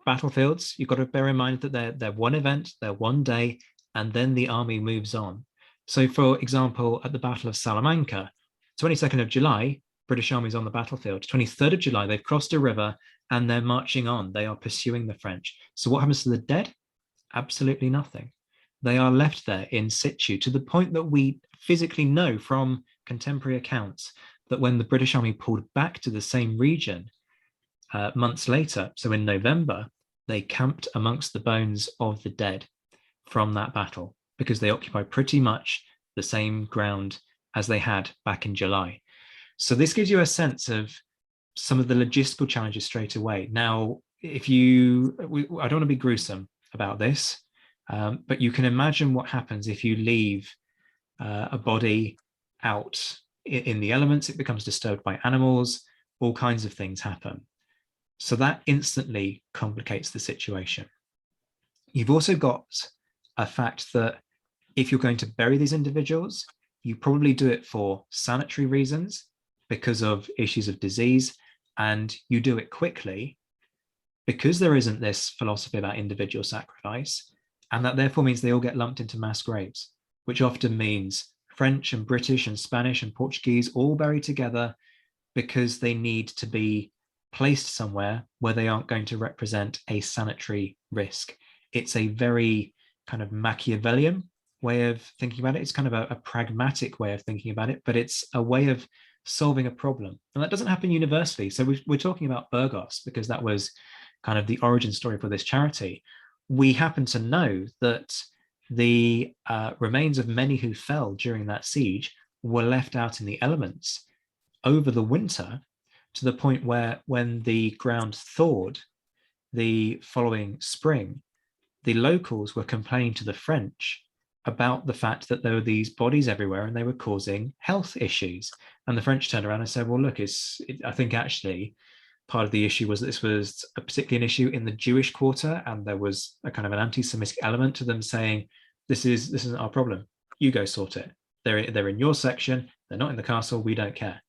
Speaker 7: battlefields, you've got to bear in mind that they're one event, they're one day, and then the army moves on. So for example, at the Battle of Salamanca, 22nd of July, British Army's on the battlefield. 23rd of July, they've crossed a river and they're marching on. They are pursuing the French. So what happens to the dead? Absolutely nothing. They are left there in situ, to the point that we physically know from contemporary accounts that when the British Army pulled back to the same region months later, so in November, they camped amongst the bones of the dead from that battle, because they occupy pretty much the same ground as they had back in July. So this gives you a sense of some of the logistical challenges straight away. Now, I don't want to be gruesome about this, but you can imagine what happens if you leave a body out in the elements. It becomes disturbed by animals, all kinds of things happen. So that instantly complicates the situation. You've also got a fact that if you're going to bury these individuals, you probably do it for sanitary reasons because of issues of disease, and you do it quickly because there isn't this philosophy about individual sacrifice, and that therefore means they all get lumped into mass graves, which often means French and British and Spanish and Portuguese all buried together because they need to be placed somewhere where they aren't going to represent a sanitary risk. It's a very kind of Machiavellian way of thinking about it. It's kind of a pragmatic way of thinking about it, but it's a way of solving a problem. And that doesn't happen universally. So we're talking about Burgos because that was kind of the origin story for this charity. We happen to know that the remains of many who fell during that siege were left out in the elements over the winter, to the point where when the ground thawed the following spring, the locals were complaining to the French about the fact that there were these bodies everywhere and they were causing health issues. And the French turned around and said, well, look, I think actually part of the issue was that this was a particularly an issue in the Jewish quarter, and there was a kind of an anti-Semitic element to them saying, this isn't our problem. You go sort it. They're in your section. They're not in the castle. We don't care.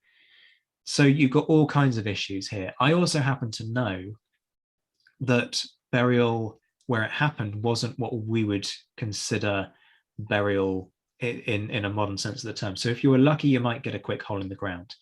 Speaker 7: So you've got all kinds of issues here. I also happen to know that burial where it happened wasn't what we would consider burial in a modern sense of the term. So if you were lucky, you might get a quick hole in the ground.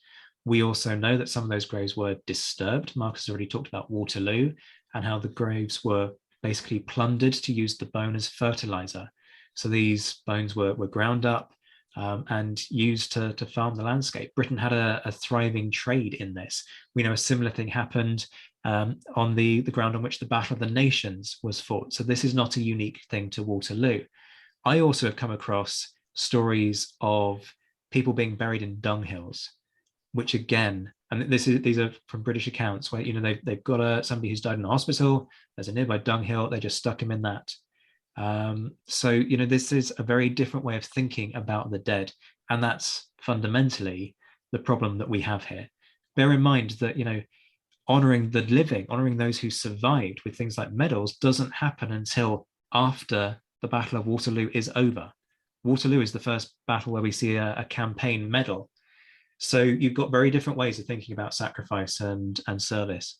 Speaker 7: We also know that some of those graves were disturbed. Marcus has already talked about Waterloo and how the graves were basically plundered to use the bone as fertilizer. So these bones were ground up and used to farm the landscape. Britain had a thriving trade in this. We know a similar thing happened on the ground on which the Battle of the Nations was fought. So this is not a unique thing to Waterloo. I also have come across stories of people being buried in dunghills, which again, and these are from British accounts where, they've got somebody who's died in a hospital, there's a nearby dunghill, they just stuck him in that. So this is a very different way of thinking about the dead, and that's fundamentally the problem that we have here. Bear in mind that honoring the living, honoring those who survived with things like medals, doesn't happen until after the Battle of Waterloo is over. Waterloo is the first battle where we see a campaign medal. So you've got very different ways of thinking about sacrifice and service.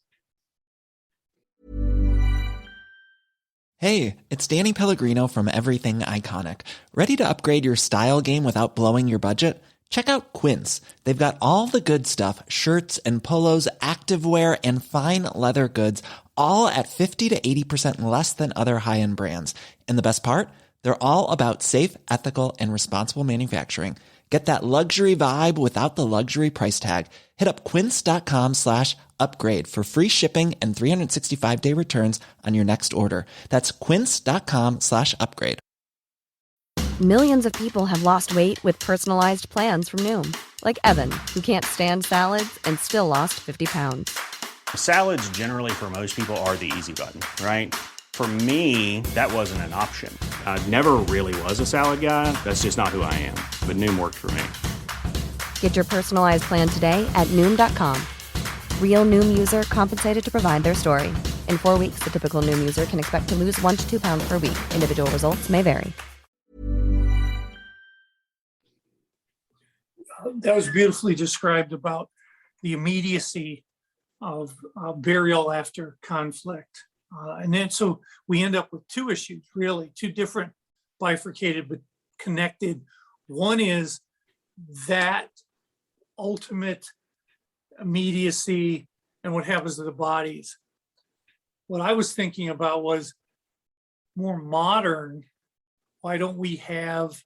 Speaker 8: Hey, it's Danny Pellegrino from Everything Iconic. Ready to upgrade your style game without blowing your budget? Check out Quince. They've got all the good stuff, shirts and polos, activewear, and fine leather goods, all at 50 to 80% less than other high-end brands. And the best part? They're all about safe, ethical, and responsible manufacturing. Get that luxury vibe without the luxury price tag. Hit up quince.com/upgrade for free shipping and 365-day returns on your next order. That's quince.com/upgrade.
Speaker 2: Millions of people have lost weight with personalized plans from Noom. Like Evan, who can't stand salads and still lost 50 pounds.
Speaker 9: Salads generally for most people are the easy button, right? For me, that wasn't an option. I never really was a salad guy. That's just not who I am. But Noom worked for me.
Speaker 2: Get your personalized plan today at Noom.com. Real Noom user compensated to provide their story. In 4 weeks, the typical Noom user can expect to lose 1 to 2 pounds per week. Individual results may vary.
Speaker 6: That was beautifully described about the immediacy of burial after conflict. And then so we end up with two issues, really, two different bifurcated but connected. One is that ultimate immediacy and what happens to the bodies. What I was thinking about was more modern. Why don't we have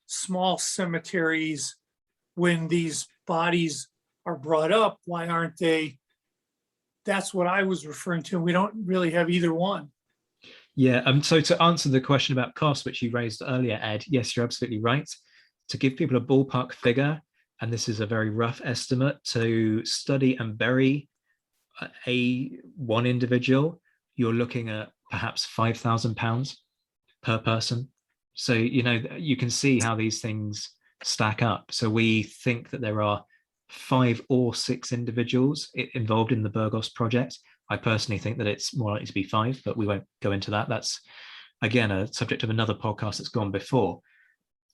Speaker 6: small cemeteries when these bodies are brought up? Why aren't they? That's what I was referring to. We don't really have either one.
Speaker 7: Yeah. So to answer the question about cost, which you raised earlier, Ed, yes, you're absolutely right. To give people a ballpark figure, and this is a very rough estimate, to study and bury one individual, you're looking at perhaps £5,000 per person. So, you can see how these things stack up. So we think that there are 5 or 6 individuals involved in the Burgos project. I personally think that it's more likely to be 5, but we won't go into that. That's, again, a subject of another podcast that's gone before.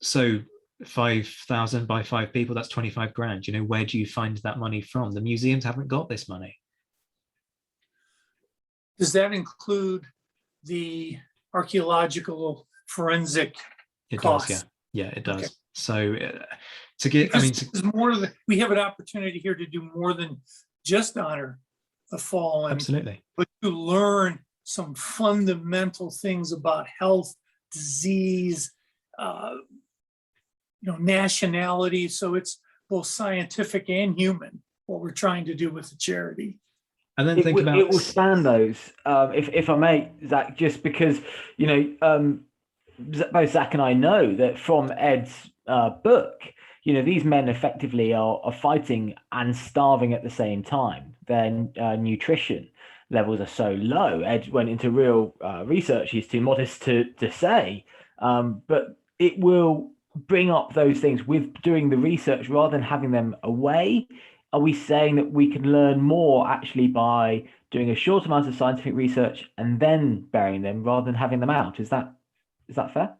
Speaker 7: So 5,000 by 5 people, that's 25 grand. Where do you find that money from? The museums haven't got this money.
Speaker 6: Does that include the archaeological forensic costs?
Speaker 7: Does, yeah, it does.
Speaker 6: Okay.
Speaker 7: So to get,
Speaker 6: we have an opportunity here to do more than just honor the fallen.
Speaker 7: Absolutely.
Speaker 6: But to learn some fundamental things about health, disease, nationality. So it's both scientific and human, what we're trying to do with the charity.
Speaker 7: And then
Speaker 5: it will span those, if I may, Zach, just because, both Zach and I know that from Ed's book, these men effectively are fighting and starving at the same time. Their nutrition levels are so low. Ed went into real research. He's too modest to say, but it will bring up those things with doing the research rather than having them away. Are we saying that we can learn more actually by doing a short amount of scientific research and then burying them rather than having them out? Is that fair?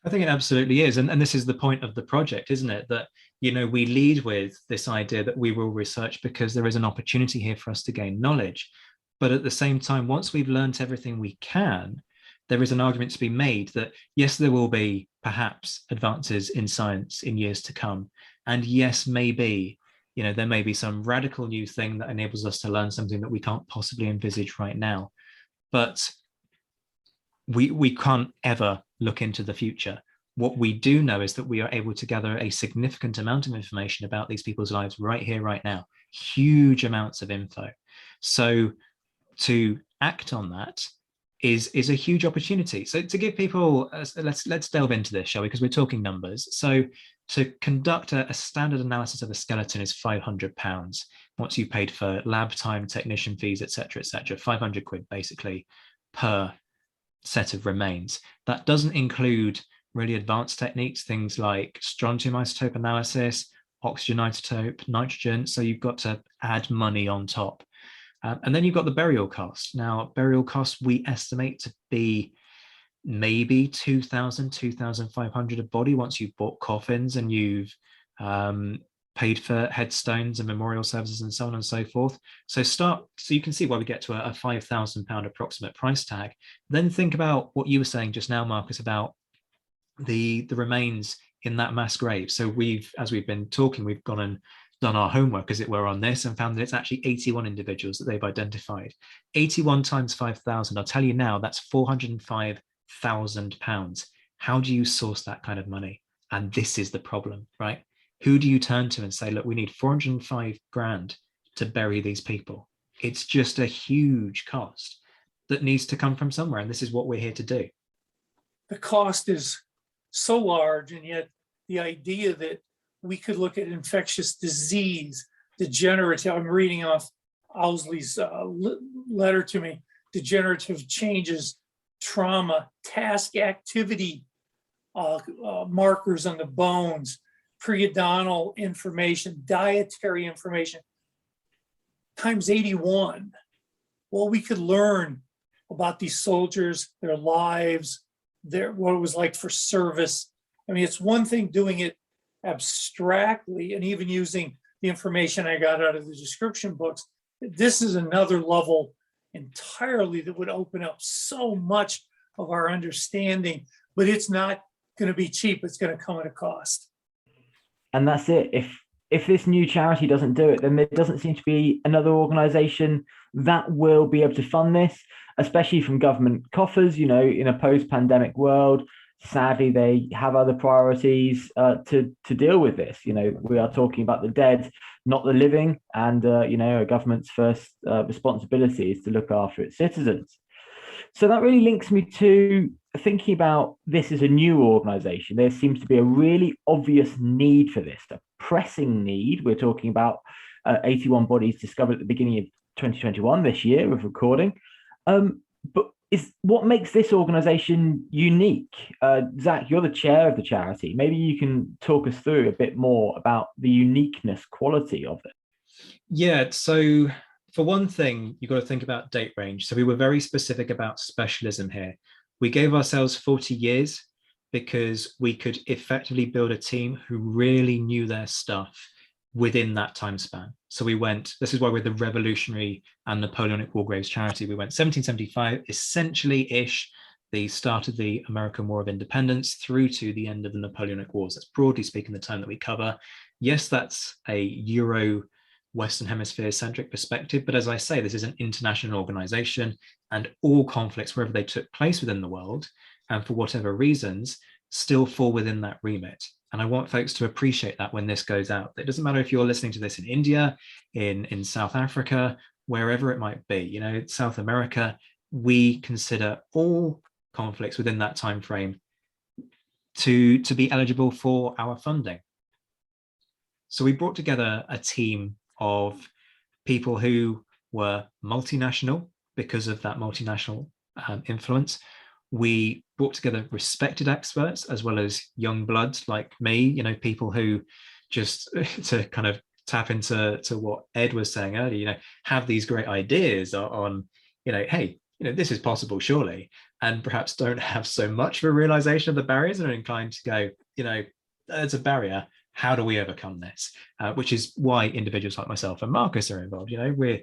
Speaker 7: I think it absolutely is. And this is the point of the project, isn't it? That, we lead with this idea that we will research because there is an opportunity here for us to gain knowledge. But at the same time, once we've learned everything we can, there is an argument to be made that, yes, there will be perhaps advances in science in years to come. And yes, maybe, there may be some radical new thing that enables us to learn something that we can't possibly envisage right now. But we can't ever look into the future. What we do know is that we are able to gather a significant amount of information about these people's lives right here, right now. Huge amounts of info. So to act on that is a huge opportunity. So to give people, let's delve into this, shall we? Because we're talking numbers. So to conduct a standard analysis of a skeleton is £500. Once you've paid for lab time, technician fees, etc., 500 quid basically per set of remains. That doesn't include really advanced techniques, things like strontium isotope analysis, oxygen isotope, nitrogen. So you've got to add money on top. And then you've got the burial cost. Now, burial costs we estimate to be maybe 2,000, 2,500 a body once you've bought coffins and you've paid for headstones and memorial services and so on and so forth. So you can see why we get to a £5,000 approximate price tag. Then think about what you were saying just now, Marcus, about the remains in that mass grave. So as we've been talking, we've gone and done our homework, as it were, on this and found that it's actually 81 individuals that they've identified. 81 times 5,000, I'll tell you now, that's £405,000. How do you source that kind of money? And this is the problem, right? Who do you turn to and say, look, we need 405 grand to bury these people? It's just a huge cost that needs to come from somewhere. And this is what we're here to do.
Speaker 6: The cost is so large, and yet the idea that we could look at infectious disease, degenerative, I'm reading off Owsley's letter to me, degenerative changes, trauma, task activity, markers on the bones, periodontal information, dietary information, times 81. Well, we could learn about these soldiers, their lives, what it was like for service. I mean, it's one thing doing it abstractly and even using the information I got out of the description books. This is another level entirely that would open up so much of our understanding, but it's not going to be cheap. It's going to come at a cost.
Speaker 5: And that's it. If this new charity doesn't do it, then there doesn't seem to be another organization that will be able to fund this, especially from government coffers, in a post-pandemic world. Sadly, they have other priorities to deal with this. We are talking about the dead, not the living, and a government's first responsibility is to look after its citizens. So that really links me to thinking about this as a new organization. There seems to be a really obvious need for this, a pressing need. We're talking about 81 bodies discovered at the beginning of 2021, this year of recording. But is what makes this organization unique. Zack, you're the chair of the charity. Maybe you can talk us through a bit more about the uniqueness quality of it.
Speaker 7: Yeah, so for one thing, you've got to think about date range. So we were very specific about specialism here. We gave ourselves 40 years because we could effectively build a team who really knew their stuff within that time span. So we went, this is why we're the Revolutionary and Napoleonic War Graves charity. We went 1775, essentially-ish, the start of the American War of Independence through to the end of the Napoleonic Wars. That's broadly speaking the time that we cover. Yes, that's a Euro Western Hemisphere centric perspective, but as I say, this is an international organization, and all conflicts, wherever they took place within the world, and for whatever reasons, still fall within that remit. And I want folks to appreciate that when this goes out. It doesn't matter if you're listening to this in India, in South Africa, wherever it might be, you know, South America, we consider all conflicts within that time frame to be eligible for our funding. So we brought together a team of people who were multinational because of that multinational influence. We brought together respected experts as well as young bloods like me, you know, people who, just to kind of tap into what Ed was saying earlier, you know, have these great ideas on, you know, hey, you know, this is possible surely, and perhaps don't have so much of a realization of the barriers and are inclined to go, you know, there's a barrier. How do we overcome this? Which is why individuals like myself and Marcus are involved. You know,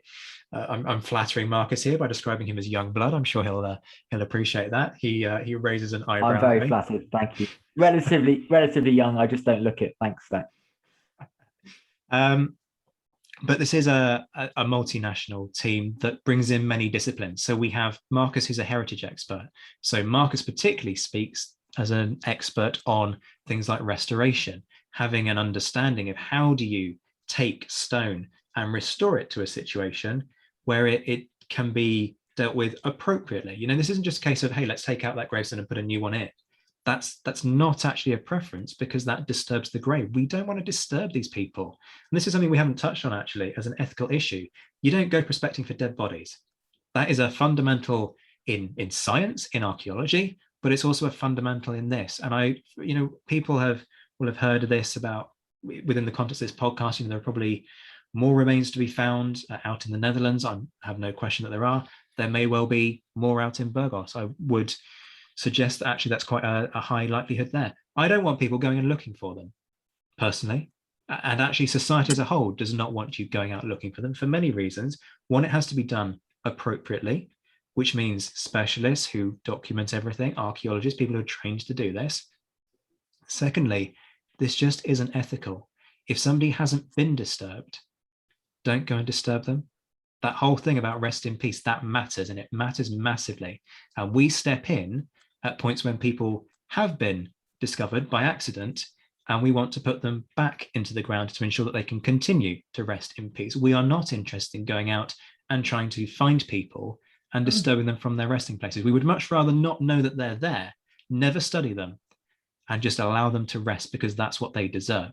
Speaker 7: I'm flattering Marcus here by describing him as young blood. I'm sure he'll appreciate that. He raises an eyebrow.
Speaker 5: I'm very flattered. Thank you. Relatively young. I just don't look it. Thanks, Zack.
Speaker 7: But this is a multinational team that brings in many disciplines. So we have Marcus, who's a heritage expert. So Marcus particularly speaks as an expert on things like restoration, having an understanding of how do you take stone and restore it to a situation where it can be dealt with appropriately. You know, this isn't just a case of, hey, let's take out that gravestone and put a new one in. That's not actually a preference, because that disturbs the grave. We don't want to disturb these people. And this is something we haven't touched on actually as an ethical issue. You don't go prospecting for dead bodies. That is a fundamental in science, in archaeology, but it's also a fundamental in this. And you know, people will have heard of this about within the context of this podcast. You know, there are probably more remains to be found out in the Netherlands. I have no question that there are. There may well be more out in Burgos. I would suggest that actually that's quite a high likelihood there. I don't want people going and looking for them personally. And actually society as a whole does not want you going out looking for them for many reasons. One, it has to be done appropriately, which means specialists who document everything, archaeologists, people who are trained to do this. Secondly, this just isn't ethical. If somebody hasn't been disturbed, don't go and disturb them. That whole thing about rest in peace, that matters, and it matters massively. And we step in at points when people have been discovered by accident, and we want to put them back into the ground to ensure that they can continue to rest in peace. We are not interested in going out and trying to find people and disturbing them from their resting places. We would much rather not know that they're there, never study them, and just allow them to rest because that's what they deserve.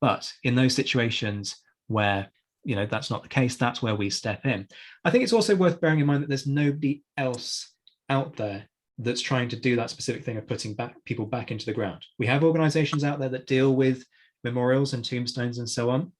Speaker 7: But in those situations where, you know, that's not the case, that's where we step in. I think it's also worth bearing in mind that there's nobody else out there that's trying to do that specific thing of putting people back into the ground. We have organizations out there that deal with memorials and tombstones and so on,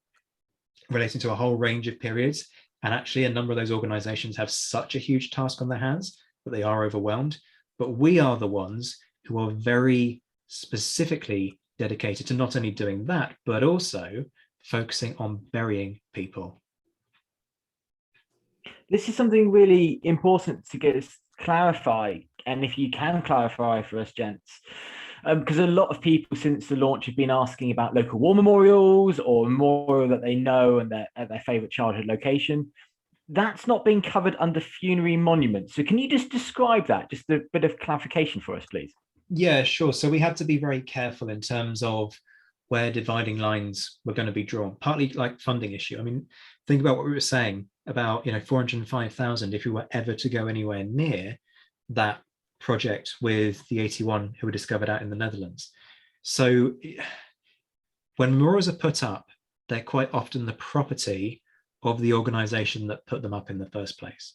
Speaker 7: relating to a whole range of periods. And actually, a number of those organizations have such a huge task on their hands that they are overwhelmed. But we are the ones who are very specifically dedicated to not only doing that, but also focusing on burying people.
Speaker 5: This is something really important to get us clarify, and if you can clarify for us, gents, because a lot of people since the launch have been asking about local war memorials or a memorial that they know and their favorite childhood location. That's not being covered under funerary monuments. So can you just describe that, just a bit of clarification for us, please?
Speaker 7: Yeah, sure. So we had to be very careful in terms of where dividing lines were going to be drawn, partly like funding issue. I mean, think about what we were saying about, you know, 405,000 if we were ever to go anywhere near that project with the 81 who were discovered out in the Netherlands. So when memorials are put up, they're quite often the property of the organization that put them up in the first place.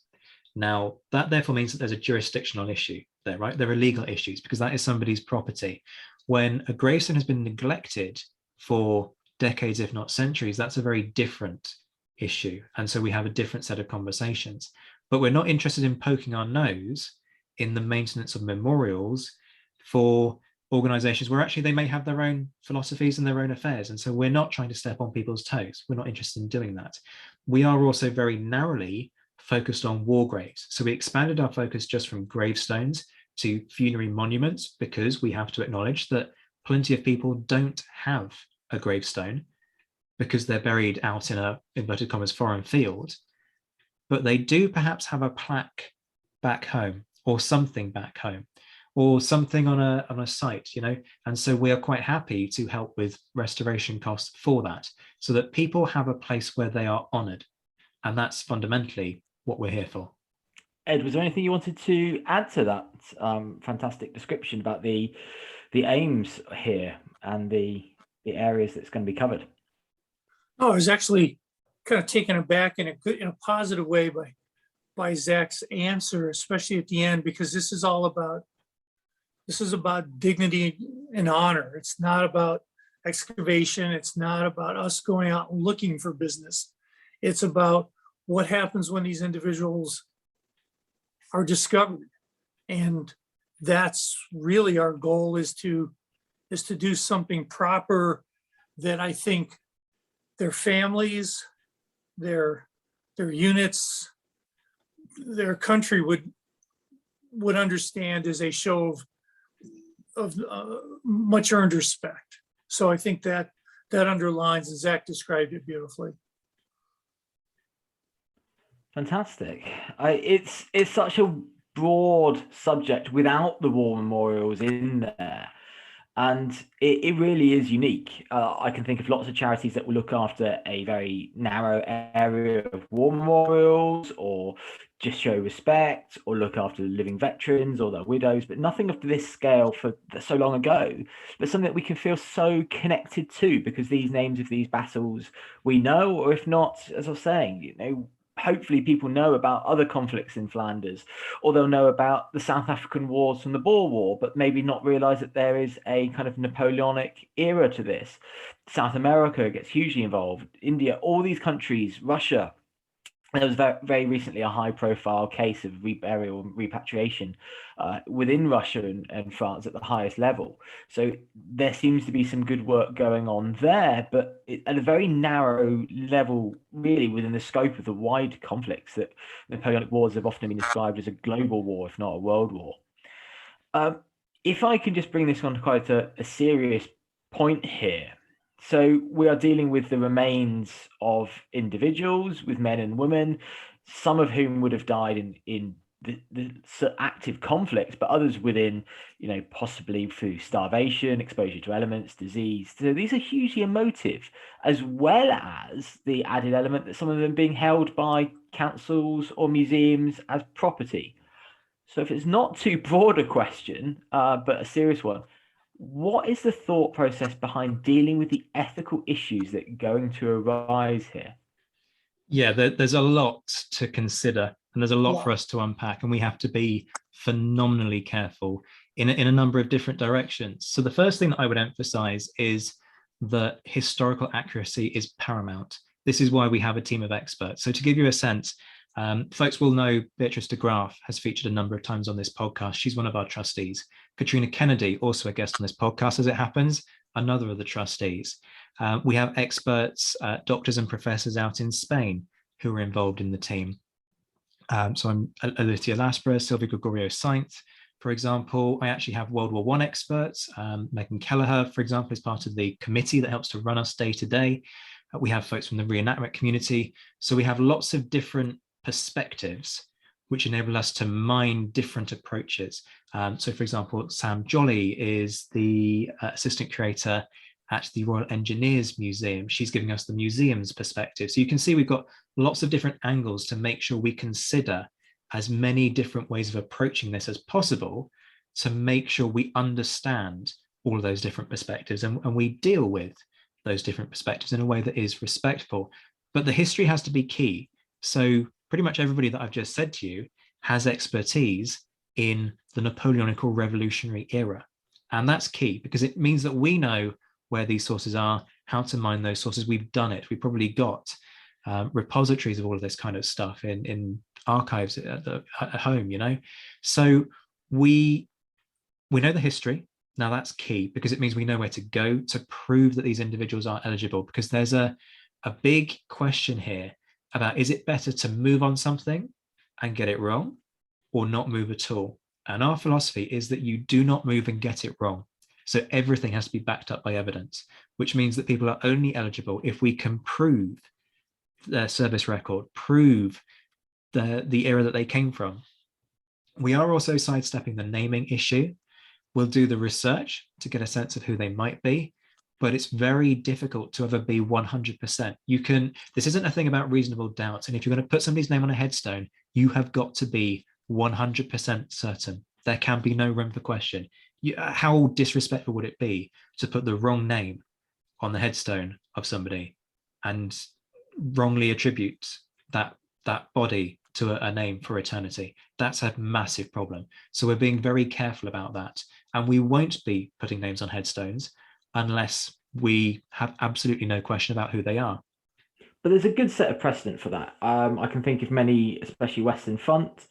Speaker 7: Now, that therefore means that there's a jurisdictional issue there, right? There are legal issues because that is somebody's property. When a gravestone has been neglected for decades, if not centuries, that's a very different issue. And so we have a different set of conversations. But we're not interested in poking our nose in the maintenance of memorials for organizations where actually they may have their own philosophies and their own affairs. And so we're not trying to step on people's toes. We're not interested in doing that. We are also very narrowly focused on war graves. So we expanded our focus just from gravestones to funerary monuments because we have to acknowledge that plenty of people don't have a gravestone because they're buried out in a, inverted commas, foreign field, but they do perhaps have a plaque back home or something back home or something on a site, you know? And so we are quite happy to help with restoration costs for that so that people have a place where they are honored. And that's fundamentally what we're here for.
Speaker 5: Ed, was there anything you wanted to add to that fantastic description about the aims here and the areas that's going to be covered?
Speaker 6: Oh, I was actually kind of taken aback in a positive way by Zach's answer, especially at the end, because this is about dignity and honor. It's not about excavation. It's not about us going out and looking for business. It's about what happens when these individuals are discovered. And that's really our goal, is to do something proper that I think their families, their units, their country would understand as a show of much earned respect. So I think that underlines, and Zach described it beautifully.
Speaker 5: Fantastic. It's such a broad subject without the war memorials in there. And it really is unique. I can think of lots of charities that will look after a very narrow area of war memorials, or just show respect, or look after living veterans or their widows, but nothing of this scale for so long ago, but something that we can feel so connected to because these names of these battles we know, or if not, as I was saying, you know, hopefully people know about other conflicts in Flanders, or they'll know about the South African wars from the Boer War, but maybe not realize that there is a kind of Napoleonic era to this. South America gets hugely involved, India, all these countries, Russia. There was very recently a high-profile case of burial and repatriation within Russia and France at the highest level. So there seems to be some good work going on there, but at a very narrow level, really within the scope of the wide conflicts that Napoleonic wars have often been described as a global war, if not a world war. If I can just bring this on to quite a serious point here. So we are dealing with the remains of individuals, with men and women, some of whom would have died in the active conflicts, but others within, you know, possibly through starvation, exposure to elements, disease. So these are hugely emotive, as well as the added element that some of them being held by councils or museums as property. So if it's not too broad a question, but a serious one, what is the thought process behind dealing with the ethical issues that are going to arise here?
Speaker 7: Yeah, there's a lot to consider, and there's a lot for us to unpack, and we have to be phenomenally careful in a number of different directions. So the first thing that I would emphasize is that historical accuracy is paramount. This is why we have a team of experts. So to give you a sense, folks will know Beatrice de Graaf has featured a number of times on this podcast. She's one of our trustees. Katrina Kennedy, also a guest on this podcast, as it happens, another of the trustees. We have experts, doctors and professors out in Spain who are involved in the team. So I'm Alicia Laspera, Sylvia Gregorio Sainz, for example. I actually have World War I experts. Megan Kelleher, for example, is part of the committee that helps to run us day to day. We have folks from the reenactment community. So we have lots of different perspectives which enable us to mine different approaches. So for example, Sam Jolly is the assistant curator at the Royal Engineers Museum. She's giving us the museum's perspective. So you can see we've got lots of different angles to make sure we consider as many different ways of approaching this as possible to make sure we understand all of those different perspectives and we deal with those different perspectives in a way that is respectful. But the history has to be key. So pretty much everybody that I've just said to you has expertise in the Napoleonic or revolutionary era. And that's key because it means that we know where these sources are, how to mine those sources. We've done it. We've probably got repositories of all of this kind of stuff in archives at home, you know? So we know the history. Now that's key because it means we know where to go to prove that these individuals are eligible, because there's a big question here about, is it better to move on something and get it wrong or not move at all? And our philosophy is that you do not move and get it wrong. So everything has to be backed up by evidence, which means that people are only eligible if we can prove their service record, prove the era that they came from. We are also sidestepping the naming issue. We'll do the research to get a sense of who they might be, but it's very difficult to ever be 100%. This isn't a thing about reasonable doubt. And if you're going to put somebody's name on a headstone, you have got to be 100% certain. There can be no room for question. How disrespectful would it be to put the wrong name on the headstone of somebody and wrongly attribute that body to a name for eternity? That's a massive problem. So we're being very careful about that. And we won't be putting names on headstones unless we have absolutely no question about who they are.
Speaker 5: But there's a good set of precedent for that. I can think of many, especially Western Front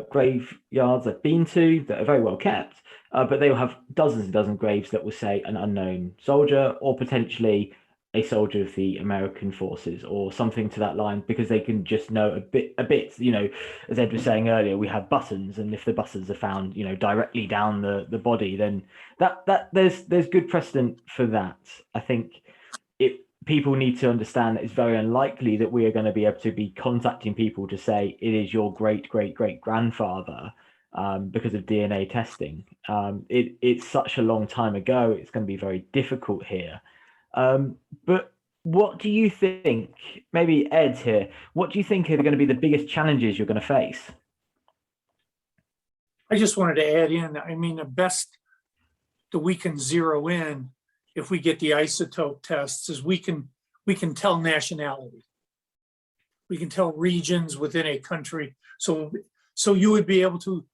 Speaker 5: graveyards I've been to that are very well kept, but they will have dozens and dozens of graves that will say an unknown soldier or potentially a soldier of the American forces or something to that line, because they can just know a bit, you know, as Ed was saying earlier, we have buttons, and if the buttons are found, you know, directly down the body, then that there's good precedent for that. I think people need to understand that it's very unlikely that we are going to be able to be contacting people to say it is your great grandfather because of DNA testing. It's such a long time ago. It's going to be very difficult here. But what do you think, maybe Ed here, what do you think are going to be the biggest challenges you're going to face?
Speaker 6: I just wanted to add in, I mean, the best that we can zero in if we get the isotope tests is we can tell nationality. We can tell regions within a country. So you would be able to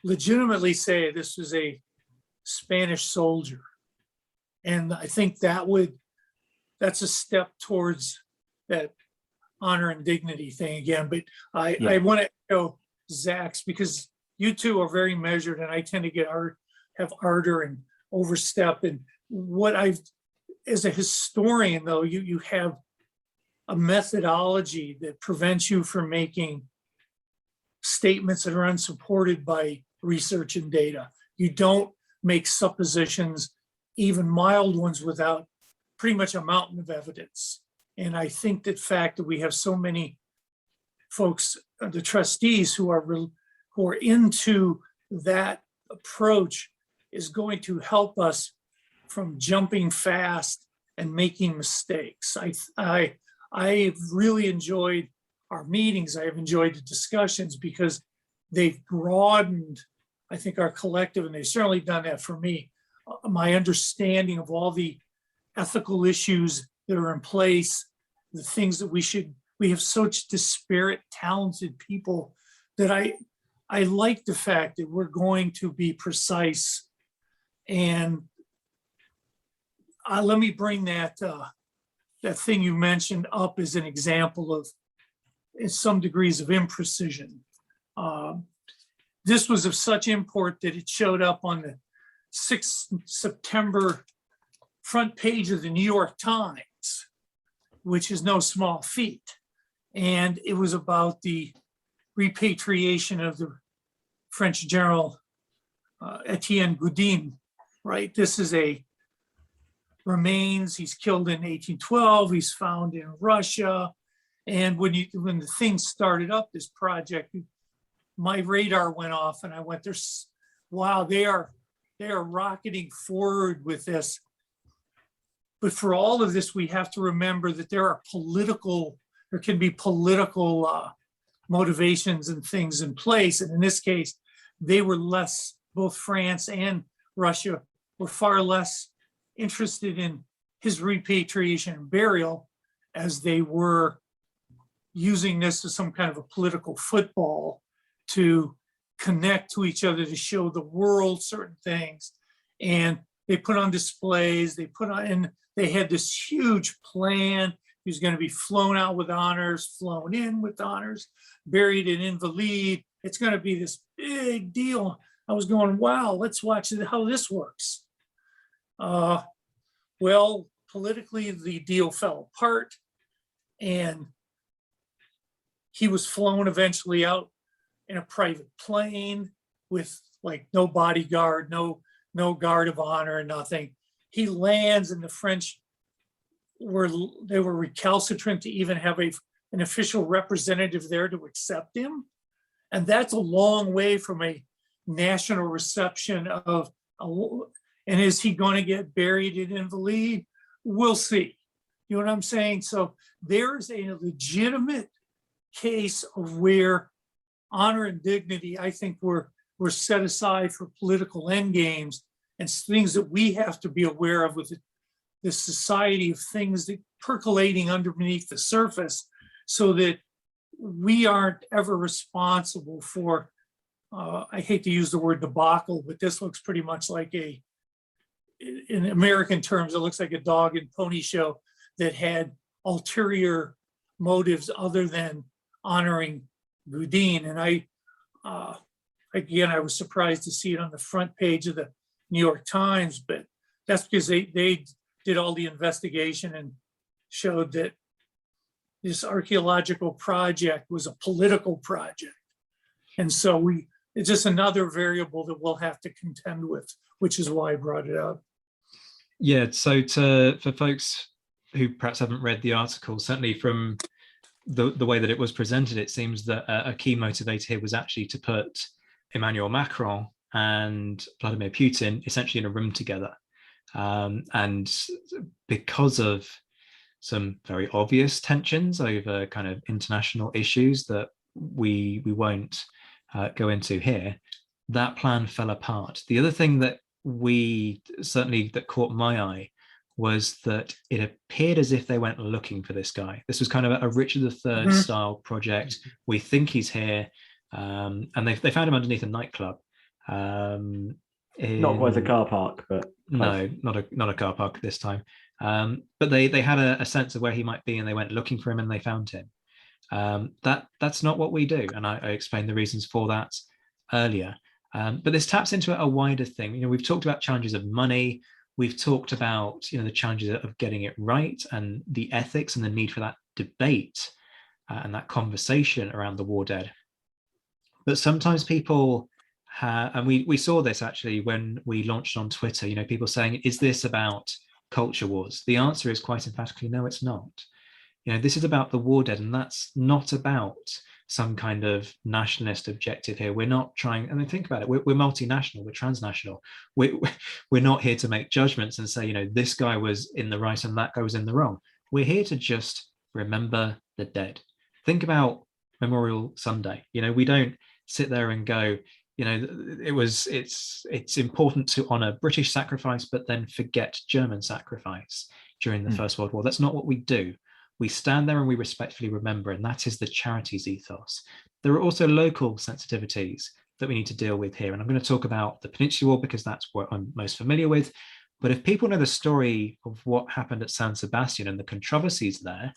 Speaker 6: legitimately say this is a Spanish soldier. And I think that's a step towards that honor and dignity thing again. But I want to echo Zack's, because you two are very measured and I tend to have ardor and overstep. And as a historian though, you have a methodology that prevents you from making statements that are unsupported by research and data. You don't make suppositions, even mild ones, without pretty much a mountain of evidence. And I think the fact that we have so many folks, the trustees who are into that approach, is going to help us from jumping fast and making mistakes. I've really enjoyed our meetings. I have enjoyed the discussions because they've broadened, I think, our collective, and they've certainly done that for me, my understanding of all the ethical issues that are in place, the things that we have such disparate, talented people that I like the fact that we're going to be precise. And let me bring that thing you mentioned up as an example of some degrees of imprecision. This was of such import that it showed up on the 6th September front page of the New York Times, which is no small feat. And it was about the repatriation of the French general Etienne Goudin, right? This is remains, he's killed in 1812, he's found in Russia. And when the thing started up, this project, my radar went off and I went, wow, they are rocketing forward with this. But for all of this, we have to remember that there can be political motivations and things in place. And in this case, they were both France and Russia were far less interested in his repatriation and burial as they were using this as some kind of a political football to connect to each other, to show the world certain things. And they put on displays, they had this huge plan. He was going to be flown out with honors, flown in with honors, buried in Invalides. It's going to be this big deal. I was going, wow, let's watch how this works. Well, politically, the deal fell apart, and he was flown eventually out in a private plane with like no bodyguard, no guard of honor, nothing. He lands, and the French were recalcitrant to even have an official representative there to accept him. And that's a long way from a national reception of, and is he going to get buried in Invalides? We'll see. You know what I'm saying? So there's a legitimate case of where honor and dignity, I think, were set aside for political end games, and things that we have to be aware of with this society of things that percolating underneath the surface, so that we aren't ever responsible for, I hate to use the word debacle, but this looks pretty much like in American terms, it looks like a dog and pony show that had ulterior motives other than honoring Boudin. And I was surprised to see it on the front page of the New York Times, but that's because they did all the investigation and showed that this archaeological project was a political project. And so it's just another variable that we'll have to contend with, which is why I brought it up.
Speaker 7: Yeah, so for folks who perhaps haven't read the article, certainly from the way that it was presented, it seems that a key motivator here was actually to put Emmanuel Macron and Vladimir Putin essentially in a room together. And because of some very obvious tensions over kind of international issues that we won't go into here, that plan fell apart. The other thing that that caught my eye was that it appeared as if they went looking for this guy. This was kind of a Richard III style project. We think he's here, and they found him underneath a nightclub.
Speaker 5: Not quite a car park, but
Speaker 7: no, not a car park this time. But they had a sense of where he might be, and they went looking for him, and they found him. That's not what we do, and I explained the reasons for that earlier. But this taps into a wider thing. You know, we've talked about challenges of money. We've talked about, the challenges of getting it right and the ethics and the need for that debate and that conversation around the war dead. But sometimes people and we saw this actually when we launched on Twitter, people saying, is this about culture wars? The answer is quite emphatically, no, it's not. This is about the war dead, and that's not about some kind of nationalist objective here. We're not trying, I mean, think about it, we're multinational, we're transnational. We're not here to make judgments and say, this guy was in the right and that guy was in the wrong. We're here to just remember the dead. Think about Memorial Sunday. We don't sit there and go, it's important to honor British sacrifice, but then forget German sacrifice during the First World War. That's not what we do. We stand there and we respectfully remember, and that is the charities ethos. There are also local sensitivities that we need to deal with here. And I'm going to talk about the Peninsula War because that's what I'm most familiar with. But if people know the story of what happened at San Sebastian and the controversies there,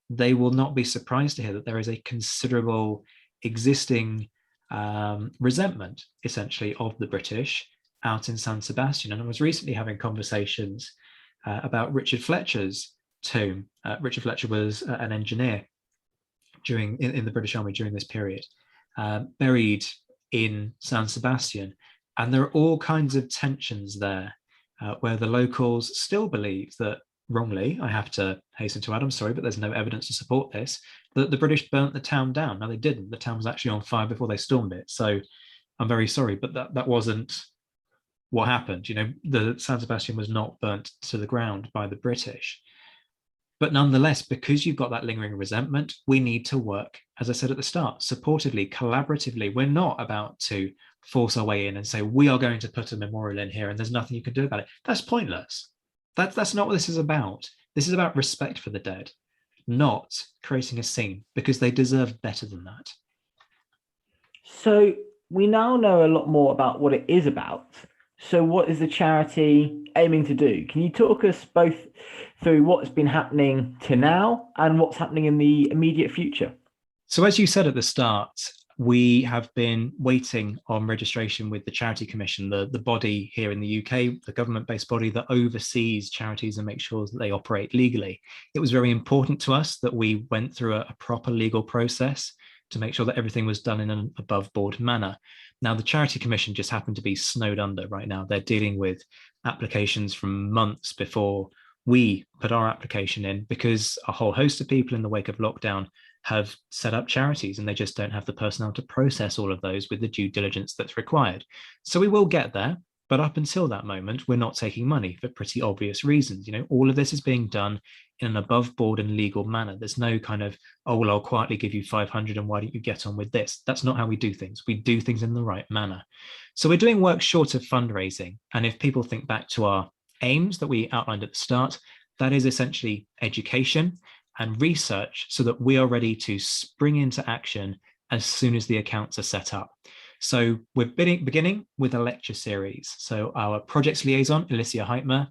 Speaker 7: they will not be surprised to hear that there is a considerable existing resentment, essentially, of the British out in San Sebastian. And I was recently having conversations about Richard Fletcher's tomb. Richard Fletcher was an engineer in the British Army during this period, buried in San Sebastian. And there are all kinds of tensions there where the locals still believe that, wrongly, I have to hasten to add, I'm sorry, but there's no evidence to support this, that the British burnt the town down. No, they didn't. The town was actually on fire before they stormed it. So I'm very sorry, but that wasn't what happened. The San Sebastian was not burnt to the ground by the British. But nonetheless, because you've got that lingering resentment, we need to work, as I said at the start, supportively, collaboratively. We're not about to force our way in and say, we are going to put a memorial in here and there's nothing you can do about it. That's pointless. That's not what this is about. This is about respect for the dead, not creating a scene, because they deserve better than that.
Speaker 5: So we now know a lot more about what it is about. So what is the charity aiming to do? Can you talk us both through what's been happening to now and what's happening in the immediate future?
Speaker 7: So as you said at the start, we have been waiting on registration with the Charity Commission, the body here in the UK, the government-based body that oversees charities and makes sure that they operate legally. It was very important to us that we went through a proper legal process to make sure that everything was done in an above board manner. Now, the Charity Commission just happened to be snowed under right now. They're dealing with applications from months before we put our application in, because a whole host of people in the wake of lockdown have set up charities and they just don't have the personnel to process all of those with the due diligence that's required. So we will get there, but up until that moment, we're not taking money for pretty obvious reasons. You know, all of this is being done in an above board and legal manner. There's no kind of, oh, well, I'll quietly give you 500 and why don't you get on with this? That's not how we do things. We do things in the right manner. So we're doing work short of fundraising. And if people think back to our aims that we outlined at the start, that is essentially education and research so that we are ready to spring into action as soon as the accounts are set up. So we're beginning with a lecture series. So our projects liaison, Alicia Heitmer,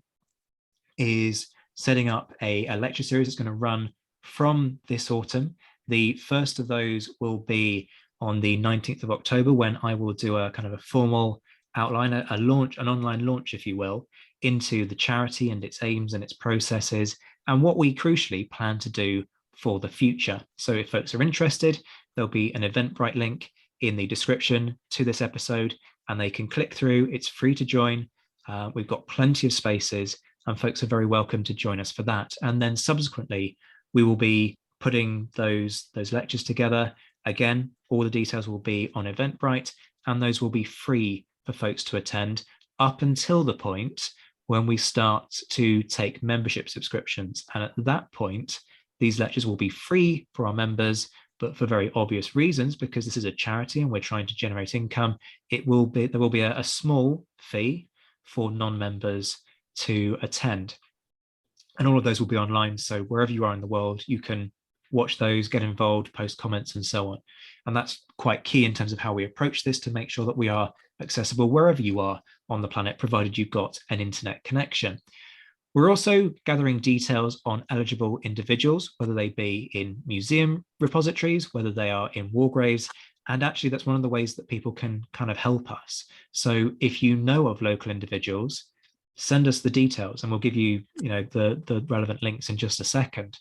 Speaker 7: is setting up a lecture series that's going to run from this autumn. The first of those will be on the 19th of October, when I will do a kind of a formal outline, a launch, an online launch, if you will, into the charity and its aims and its processes, and what we crucially plan to do for the future. So if folks are interested, there'll be an Eventbrite link in the description to this episode, and they can click through. It's free to join. We've got plenty of spaces, and folks are very welcome to join us for that. And then subsequently, we will be putting those lectures together. Again, all the details will be on Eventbrite, and those will be free for folks to attend up until the point when we start to take membership subscriptions. And at that point, these lectures will be free for our members, but for very obvious reasons, because this is a charity and we're trying to generate income, there will be a small fee for non-members to attend. And all of those will be online. So wherever you are in the world, you can watch those, get involved, post comments, and so on. And that's quite key in terms of how we approach this, to make sure that we are accessible wherever you are on the planet, provided you've got an internet connection. We're also gathering details on eligible individuals, whether they be in museum repositories, whether they are in war graves. And actually, that's one of the ways that people can kind of help us. So if you know of local individuals, send us the details and we'll give you, the relevant links in just a second,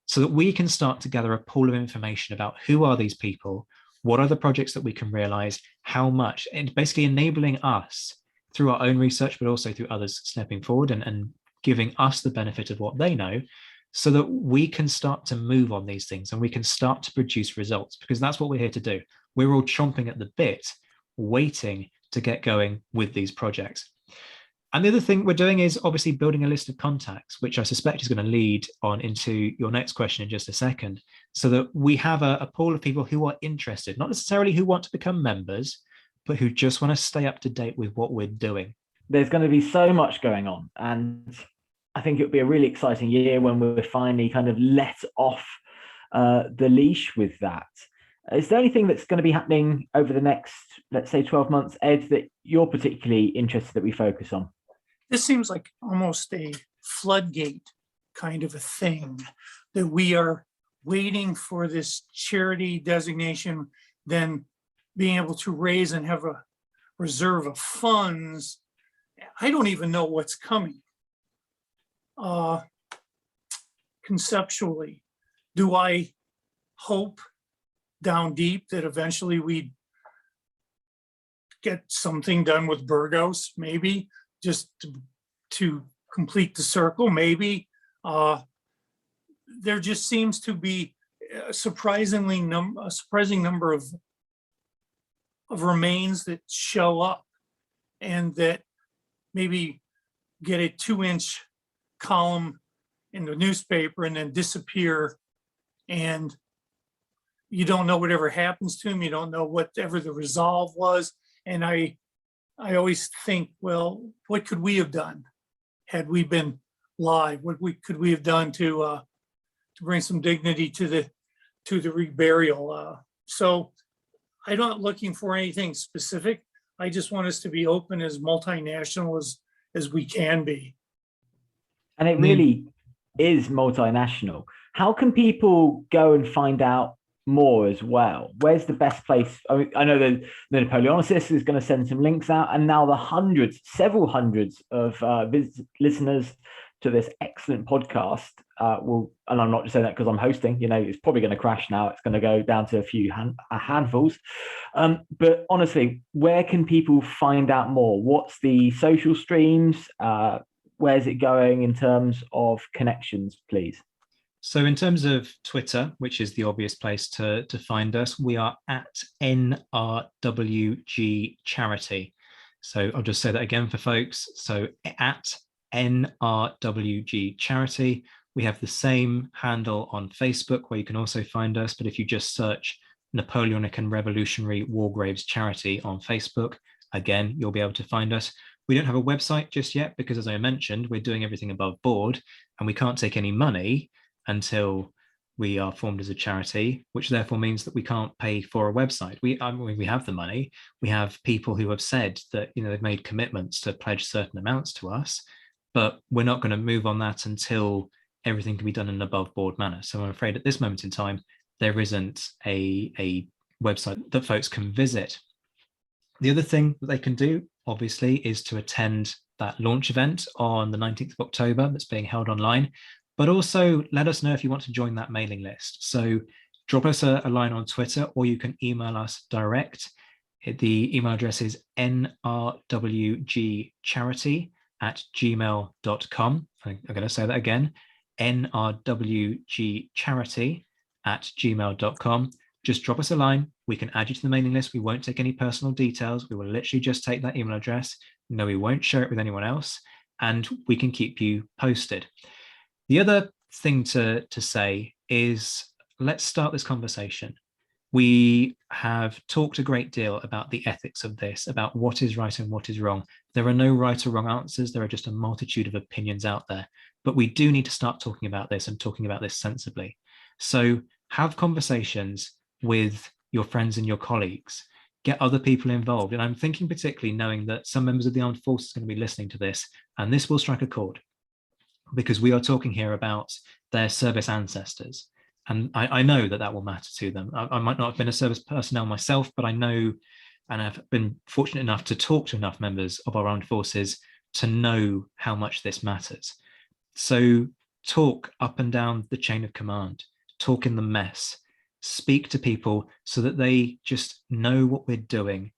Speaker 7: so that we can start to gather a pool of information about who are these people, what are the projects that we can realize, how much, and basically enabling us through our own research, but also through others stepping forward and giving us the benefit of what they know, so that we can start to move on these things and we can start to produce results, because that's what we're here to do. We're all chomping at the bit, waiting to get going with these projects. And the other thing we're doing is obviously building a list of contacts, which I suspect is going to lead on into your next question in just a second, so that we have a pool of people who are interested, not necessarily who want to become members, but who just want to stay up to date with what we're doing.
Speaker 5: There's going to be so much going on, and I think it'll be a really exciting year when we're finally kind of let off the leash with that. Is there anything that's going to be happening over the next, let's say, 12 months, Ed, that you're particularly interested that we focus on?
Speaker 6: This seems like almost a floodgate kind of a thing, that we are waiting for this charity designation, then being able to raise and have a reserve of funds. I don't even know what's coming. Conceptually, do I hope down deep that eventually we get something done with Burgos, maybe just to complete the circle? Maybe there just seems to be a surprising number of remains that show up and that maybe get a 2-inch column in the newspaper and then disappear, and you don't know whatever happens to them. You don't know whatever the resolve was. And I always think, well, what could we have done had we been live? Could we have done to bring some dignity to the reburial? So I'm not looking for anything specific. I just want us to be open, as multinational as we can be.
Speaker 5: And it really is multinational. How can people go and find out more as well? Where's the best place? I know that the Napoleonicist is going to send some links out, and now the several hundreds of listeners to this excellent podcast will, and I'm not just saying that because I'm hosting, it's probably going to crash now. It's going to go down to a few handfuls. But honestly, where can people find out more? What's the social streams? Where's it going in terms of connections, please?
Speaker 7: So in terms of Twitter, which is the obvious place to find us, we are at NRWG Charity. So I'll just say that again for folks. So at NRWG Charity. We have the same handle on Facebook where you can also find us. But if you just search Napoleonic and Revolutionary War Graves Charity on Facebook, again, you'll be able to find us. We don't have a website just yet because, as I mentioned, we're doing everything above board and we can't take any money until we are formed as a charity, which therefore means that we can't pay for a website. We have the money. We have people who have said that they've made commitments to pledge certain amounts to us, but we're not going to move on that until everything can be done in an above board manner. So I'm afraid at this moment in time, there isn't a website that folks can visit. The other thing that they can do, obviously, is to attend that launch event on the 19th of October that's being held online, but also let us know if you want to join that mailing list. So drop us a line on Twitter, or you can email us direct. The email address is nrwgcharity@gmail.com. I'm going to say that again, nrwgcharity@gmail.com. Just drop us a line. We can add you to the mailing list. We won't take any personal details. We will literally just take that email address. No, we won't share it with anyone else, and we can keep you posted. The other thing to say is, let's start this conversation. We have talked a great deal about the ethics of this, about what is right and what is wrong. There are no right or wrong answers. There are just a multitude of opinions out there. But we do need to start talking about this and talking about this sensibly. So have conversations with your friends and your colleagues. Get other people involved. And I'm thinking particularly knowing that some members of the armed forces are going to be listening to this, and this will strike a chord, because we are talking here about their service ancestors. And I know that will matter to them. I might not have been a service personnel myself, but I know, and I've been fortunate enough to talk to enough members of our armed forces to know how much this matters. So talk up and down the chain of command, talk in the mess, speak to people so that they just know what we're doing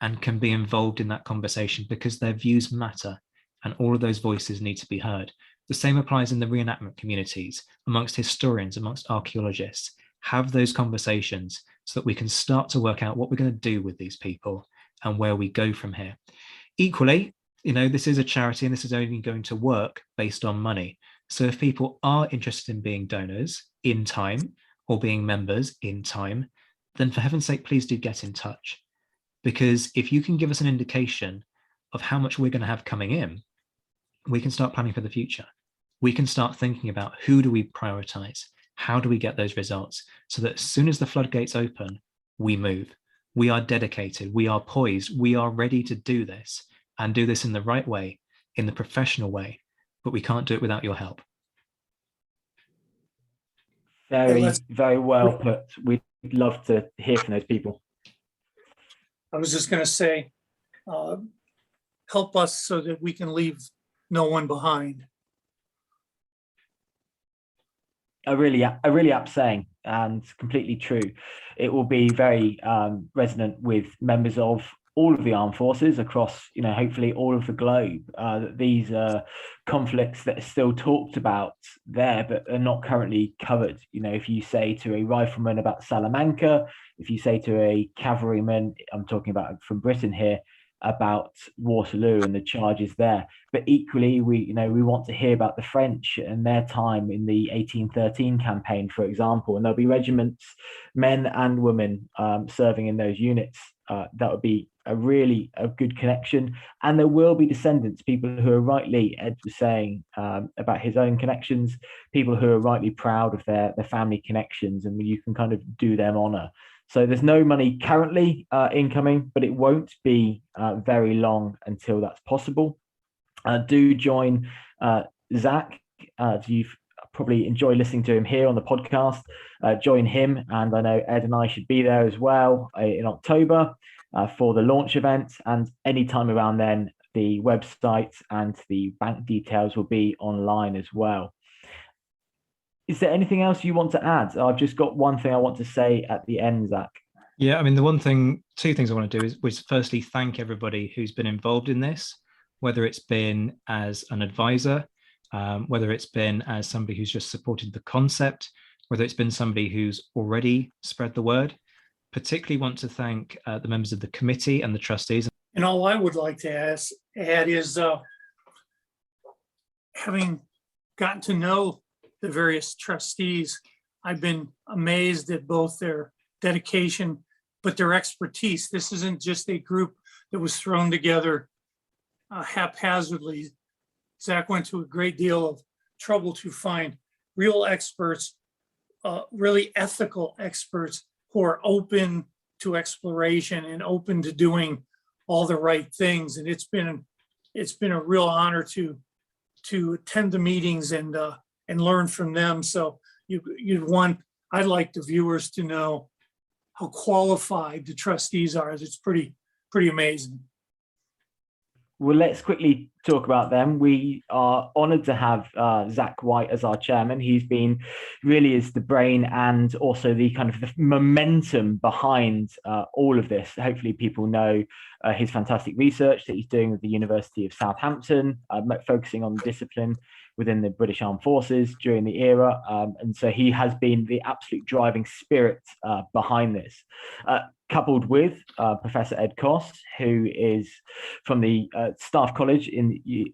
Speaker 7: and can be involved in that conversation, because their views matter and all of those voices need to be heard. The same applies in the reenactment communities, amongst historians, amongst archaeologists. Have those conversations so that we can start to work out what we're going to do with these people and where we go from here. Equally, this is a charity and this is only going to work based on money. So if people are interested in being donors in time or being members in time, then for heaven's sake, please do get in touch. Because if you can give us an indication of how much we're going to have coming in, we can start planning for the future. We can start thinking about who do we prioritize? How do we get those results? So that as soon as the floodgates open, we move. We are dedicated, we are poised, we are ready to do this and do this in the right way, in the professional way, but we can't do it without your help.
Speaker 5: Very, very well put. We'd love to hear from those people.
Speaker 6: I was just going to say, help us so that we can leave no one behind.
Speaker 5: A really apt saying, and completely true. It will be very resonant with members of all of the armed forces across, hopefully all of the globe. These conflicts that are still talked about there, but are not currently covered. If you say to a rifleman about Salamanca, if you say to a cavalryman, I'm talking about from Britain here, about Waterloo and the charges there. But equally, we want to hear about the French and their time in the 1813 campaign, for example. And there'll be regiments, men and women, serving in those units. That would be a good connection. And there will be descendants, people who are rightly, Ed was saying about his own connections, people who are rightly proud of their family connections, and you can kind of do them honor. So there's no money currently incoming, but it won't be very long until that's possible. Do join Zack. You probably enjoy listening to him here on the podcast. Join him, and I know Ed and I should be there as well in October for the launch event. And anytime around then, the website and the bank details will be online as well. Is there anything else you want to add? I've just got one thing I want to say at the end, Zack.
Speaker 7: Yeah, I mean, two things I want to do is firstly thank everybody who's been involved in this, whether it's been as an advisor, whether it's been as somebody who's just supported the concept, whether it's been somebody who's already spread the word. Particularly want to thank the members of the committee and the trustees.
Speaker 6: And all I would like to add is having gotten to know the various trustees, I've been amazed at both their dedication, but their expertise. This isn't just a group that was thrown together haphazardly. Zack went to a great deal of trouble to find real experts, really ethical experts who are open to exploration and open to doing all the right things. And it's been a real honor to attend the meetings and learn from them. So I'd like the viewers to know how qualified the trustees are. It's pretty amazing.
Speaker 5: Well, let's quickly talk about them. We are honored to have Zack White as our chairman. He's been really is the brain and also the kind of the momentum behind all of this. Hopefully people know his fantastic research that he's doing with the University of Southampton, focusing on discipline within the British Armed Forces during the era. And so he has been the absolute driving spirit behind this. Coupled with Professor Ed Coss, who is from the Staff College in the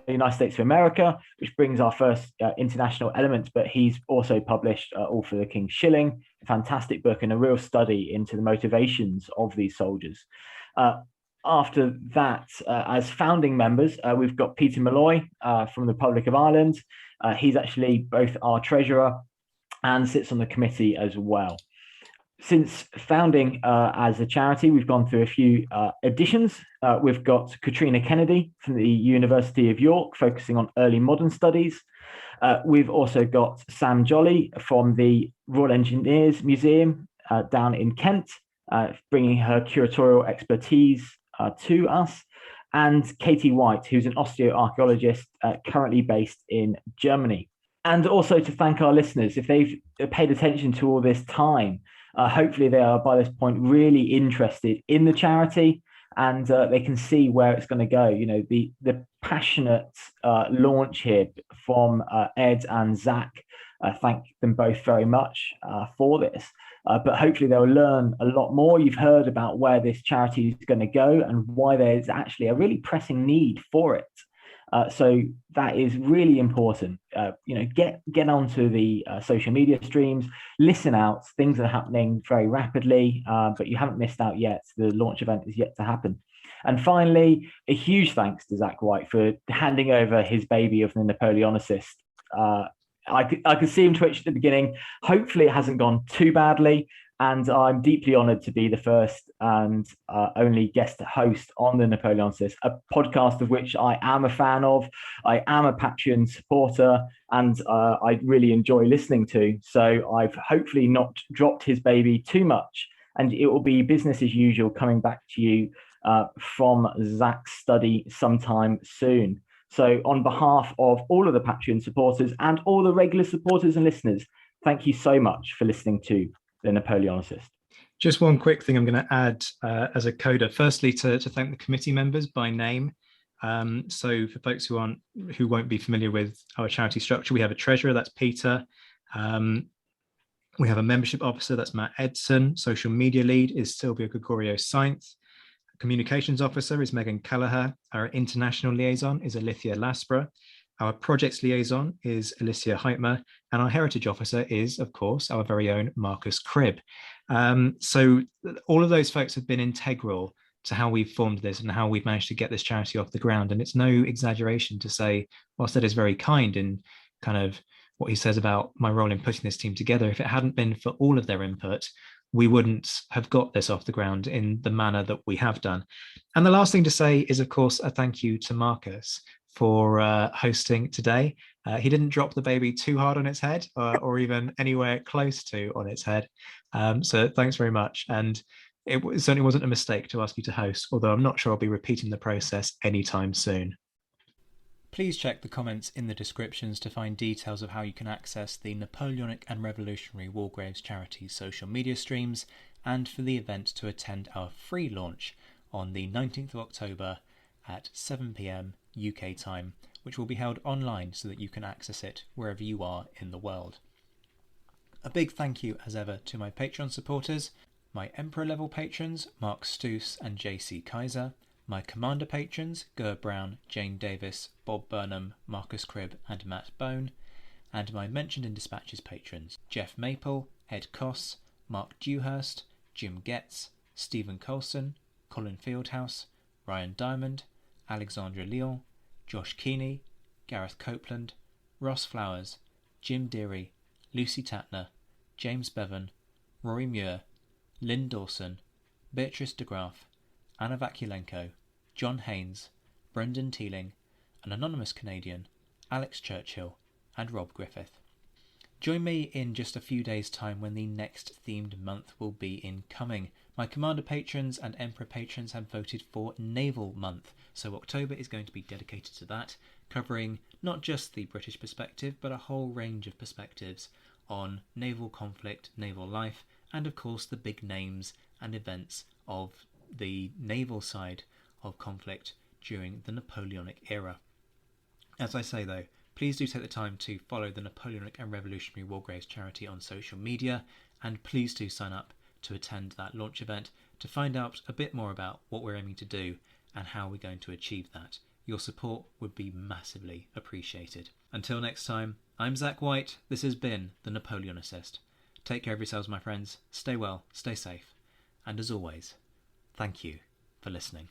Speaker 5: United States of America, which brings our first international element, but he's also published All for the King's Shilling, a fantastic book and a real study into the motivations of these soldiers. After that, as founding members, we've got Peter Malloy from the Republic of Ireland. He's actually both our treasurer and sits on the committee as well. Since founding as a charity, we've gone through a few additions. We've got Katrina Kennedy from the University of York, focusing on early modern studies. We've also got Sam Jolly from the Royal Engineers Museum down in Kent, bringing her curatorial expertise to us. And Katie White, who's an osteoarchaeologist currently based in Germany. And also to thank our listeners, if they've paid attention to all this time, hopefully they are by this point really interested in the charity and they can see where it's going to go. You know, the passionate launch here from Ed and Zack. Thank them both very much for this. But hopefully they'll learn a lot more. You've heard about where this charity is going to go and why there's actually a really pressing need for it. So that is really important. Get onto the social media streams, listen out. Things are happening very rapidly, but you haven't missed out yet. The launch event is yet to happen. And finally, a huge thanks to Zack White for handing over his baby of the Napoleonicist. I could see him twitch at the beginning. Hopefully it hasn't gone too badly. And I'm deeply honored to be the first and only guest host on the Napoleonicist, a podcast of which I am a fan of. I am a Patreon supporter and I really enjoy listening to. So I've hopefully not dropped his baby too much. And it will be business as usual coming back to you from Zack's study sometime soon. So on behalf of all of the Patreon supporters and all the regular supporters and listeners, thank you so much for listening to the Napoleonicist.
Speaker 7: Just one quick thing I'm going to add as a coda. Firstly, to thank the committee members by name. So for folks who won't be familiar with our charity structure, we have a treasurer, that's Peter. We have a membership officer, that's Matt Edson. Social media lead is Sylvia Gregorio Sainz. Communications officer is Megan Kelleher. Our international liaison is Alithia Laspra. Our projects liaison is Alicia Heitmer, and our heritage officer is, of course, our very own Marcus Cribb. So all of those folks have been integral to how we've formed this and how we've managed to get this charity off the ground. And it's no exaggeration to say, whilst that is very kind in kind of what he says about my role in putting this team together, if it hadn't been for all of their input, we wouldn't have got this off the ground in the manner that we have done. And the last thing to say is, of course, a thank you to Marcus for hosting today. He didn't drop the baby too hard on its head or even anywhere close to on its head. So thanks very much. And it certainly wasn't a mistake to ask you to host, although I'm not sure I'll be repeating the process anytime soon. Please check the comments in the descriptions to find details of how you can access the Napoleonic and Revolutionary War Graves charity's social media streams, and for the event to attend our free launch on the 19th of October at 7 p.m. UK time, which will be held online so that you can access it wherever you are in the world. A big thank you as ever to my Patreon supporters, my Emperor level patrons Mark Stoos and JC Kaiser, my Commander patrons Ger Brown, Jane Davis, Bob Burnham, Marcus Cribb and Matt Bone, and my Mentioned in Dispatches patrons Jeff Maple, Ed Coss, Mark Dewhurst, Jim Getz, Stephen Colson, Colin Fieldhouse, Ryan Diamond, Alexandra Leon, Josh Keeney, Gareth Copeland, Ross Flowers, Jim Deary, Lucy Tatner, James Bevan, Rory Muir, Lynn Dawson, Beatrice de Graaf, Anna Vakulenko, John Haynes, Brendan Teeling, an anonymous Canadian, Alex Churchill, and Rob Griffith. Join me in just a few days' time when the next themed month will be incoming. My Commander patrons and Emperor patrons have voted for Naval Month, so October is going to be dedicated to that, covering not just the British perspective, but a whole range of perspectives on naval conflict, naval life, and of course the big names and events of the naval side of conflict during the Napoleonic era. As I say though, please do take the time to follow the Napoleonic and Revolutionary War Graves charity on social media, and please do sign up to attend that launch event to find out a bit more about what we're aiming to do and how we're going to achieve that. Your support would be massively appreciated. Until next time, I'm Zack White. This has been The Napoleonicist. Take care of yourselves, my friends. Stay well, stay safe, and as always, thank you for listening.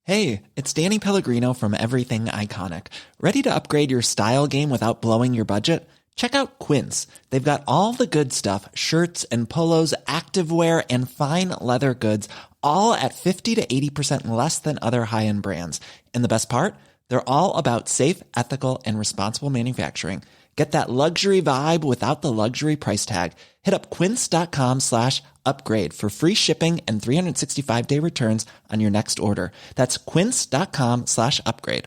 Speaker 8: Hey, it's Danny Pellegrino from Everything Iconic. Ready to upgrade your style game without blowing your budget? Check out Quince. They've got all the good stuff, shirts and polos, activewear, and fine leather goods, all at 50 to 80% less than other high-end brands. And the best part? They're all about safe, ethical, and responsible manufacturing. Get that luxury vibe without the luxury price tag. Hit up quince.com/upgrade for free shipping and 365-day returns on your next order. That's quince.com/upgrade.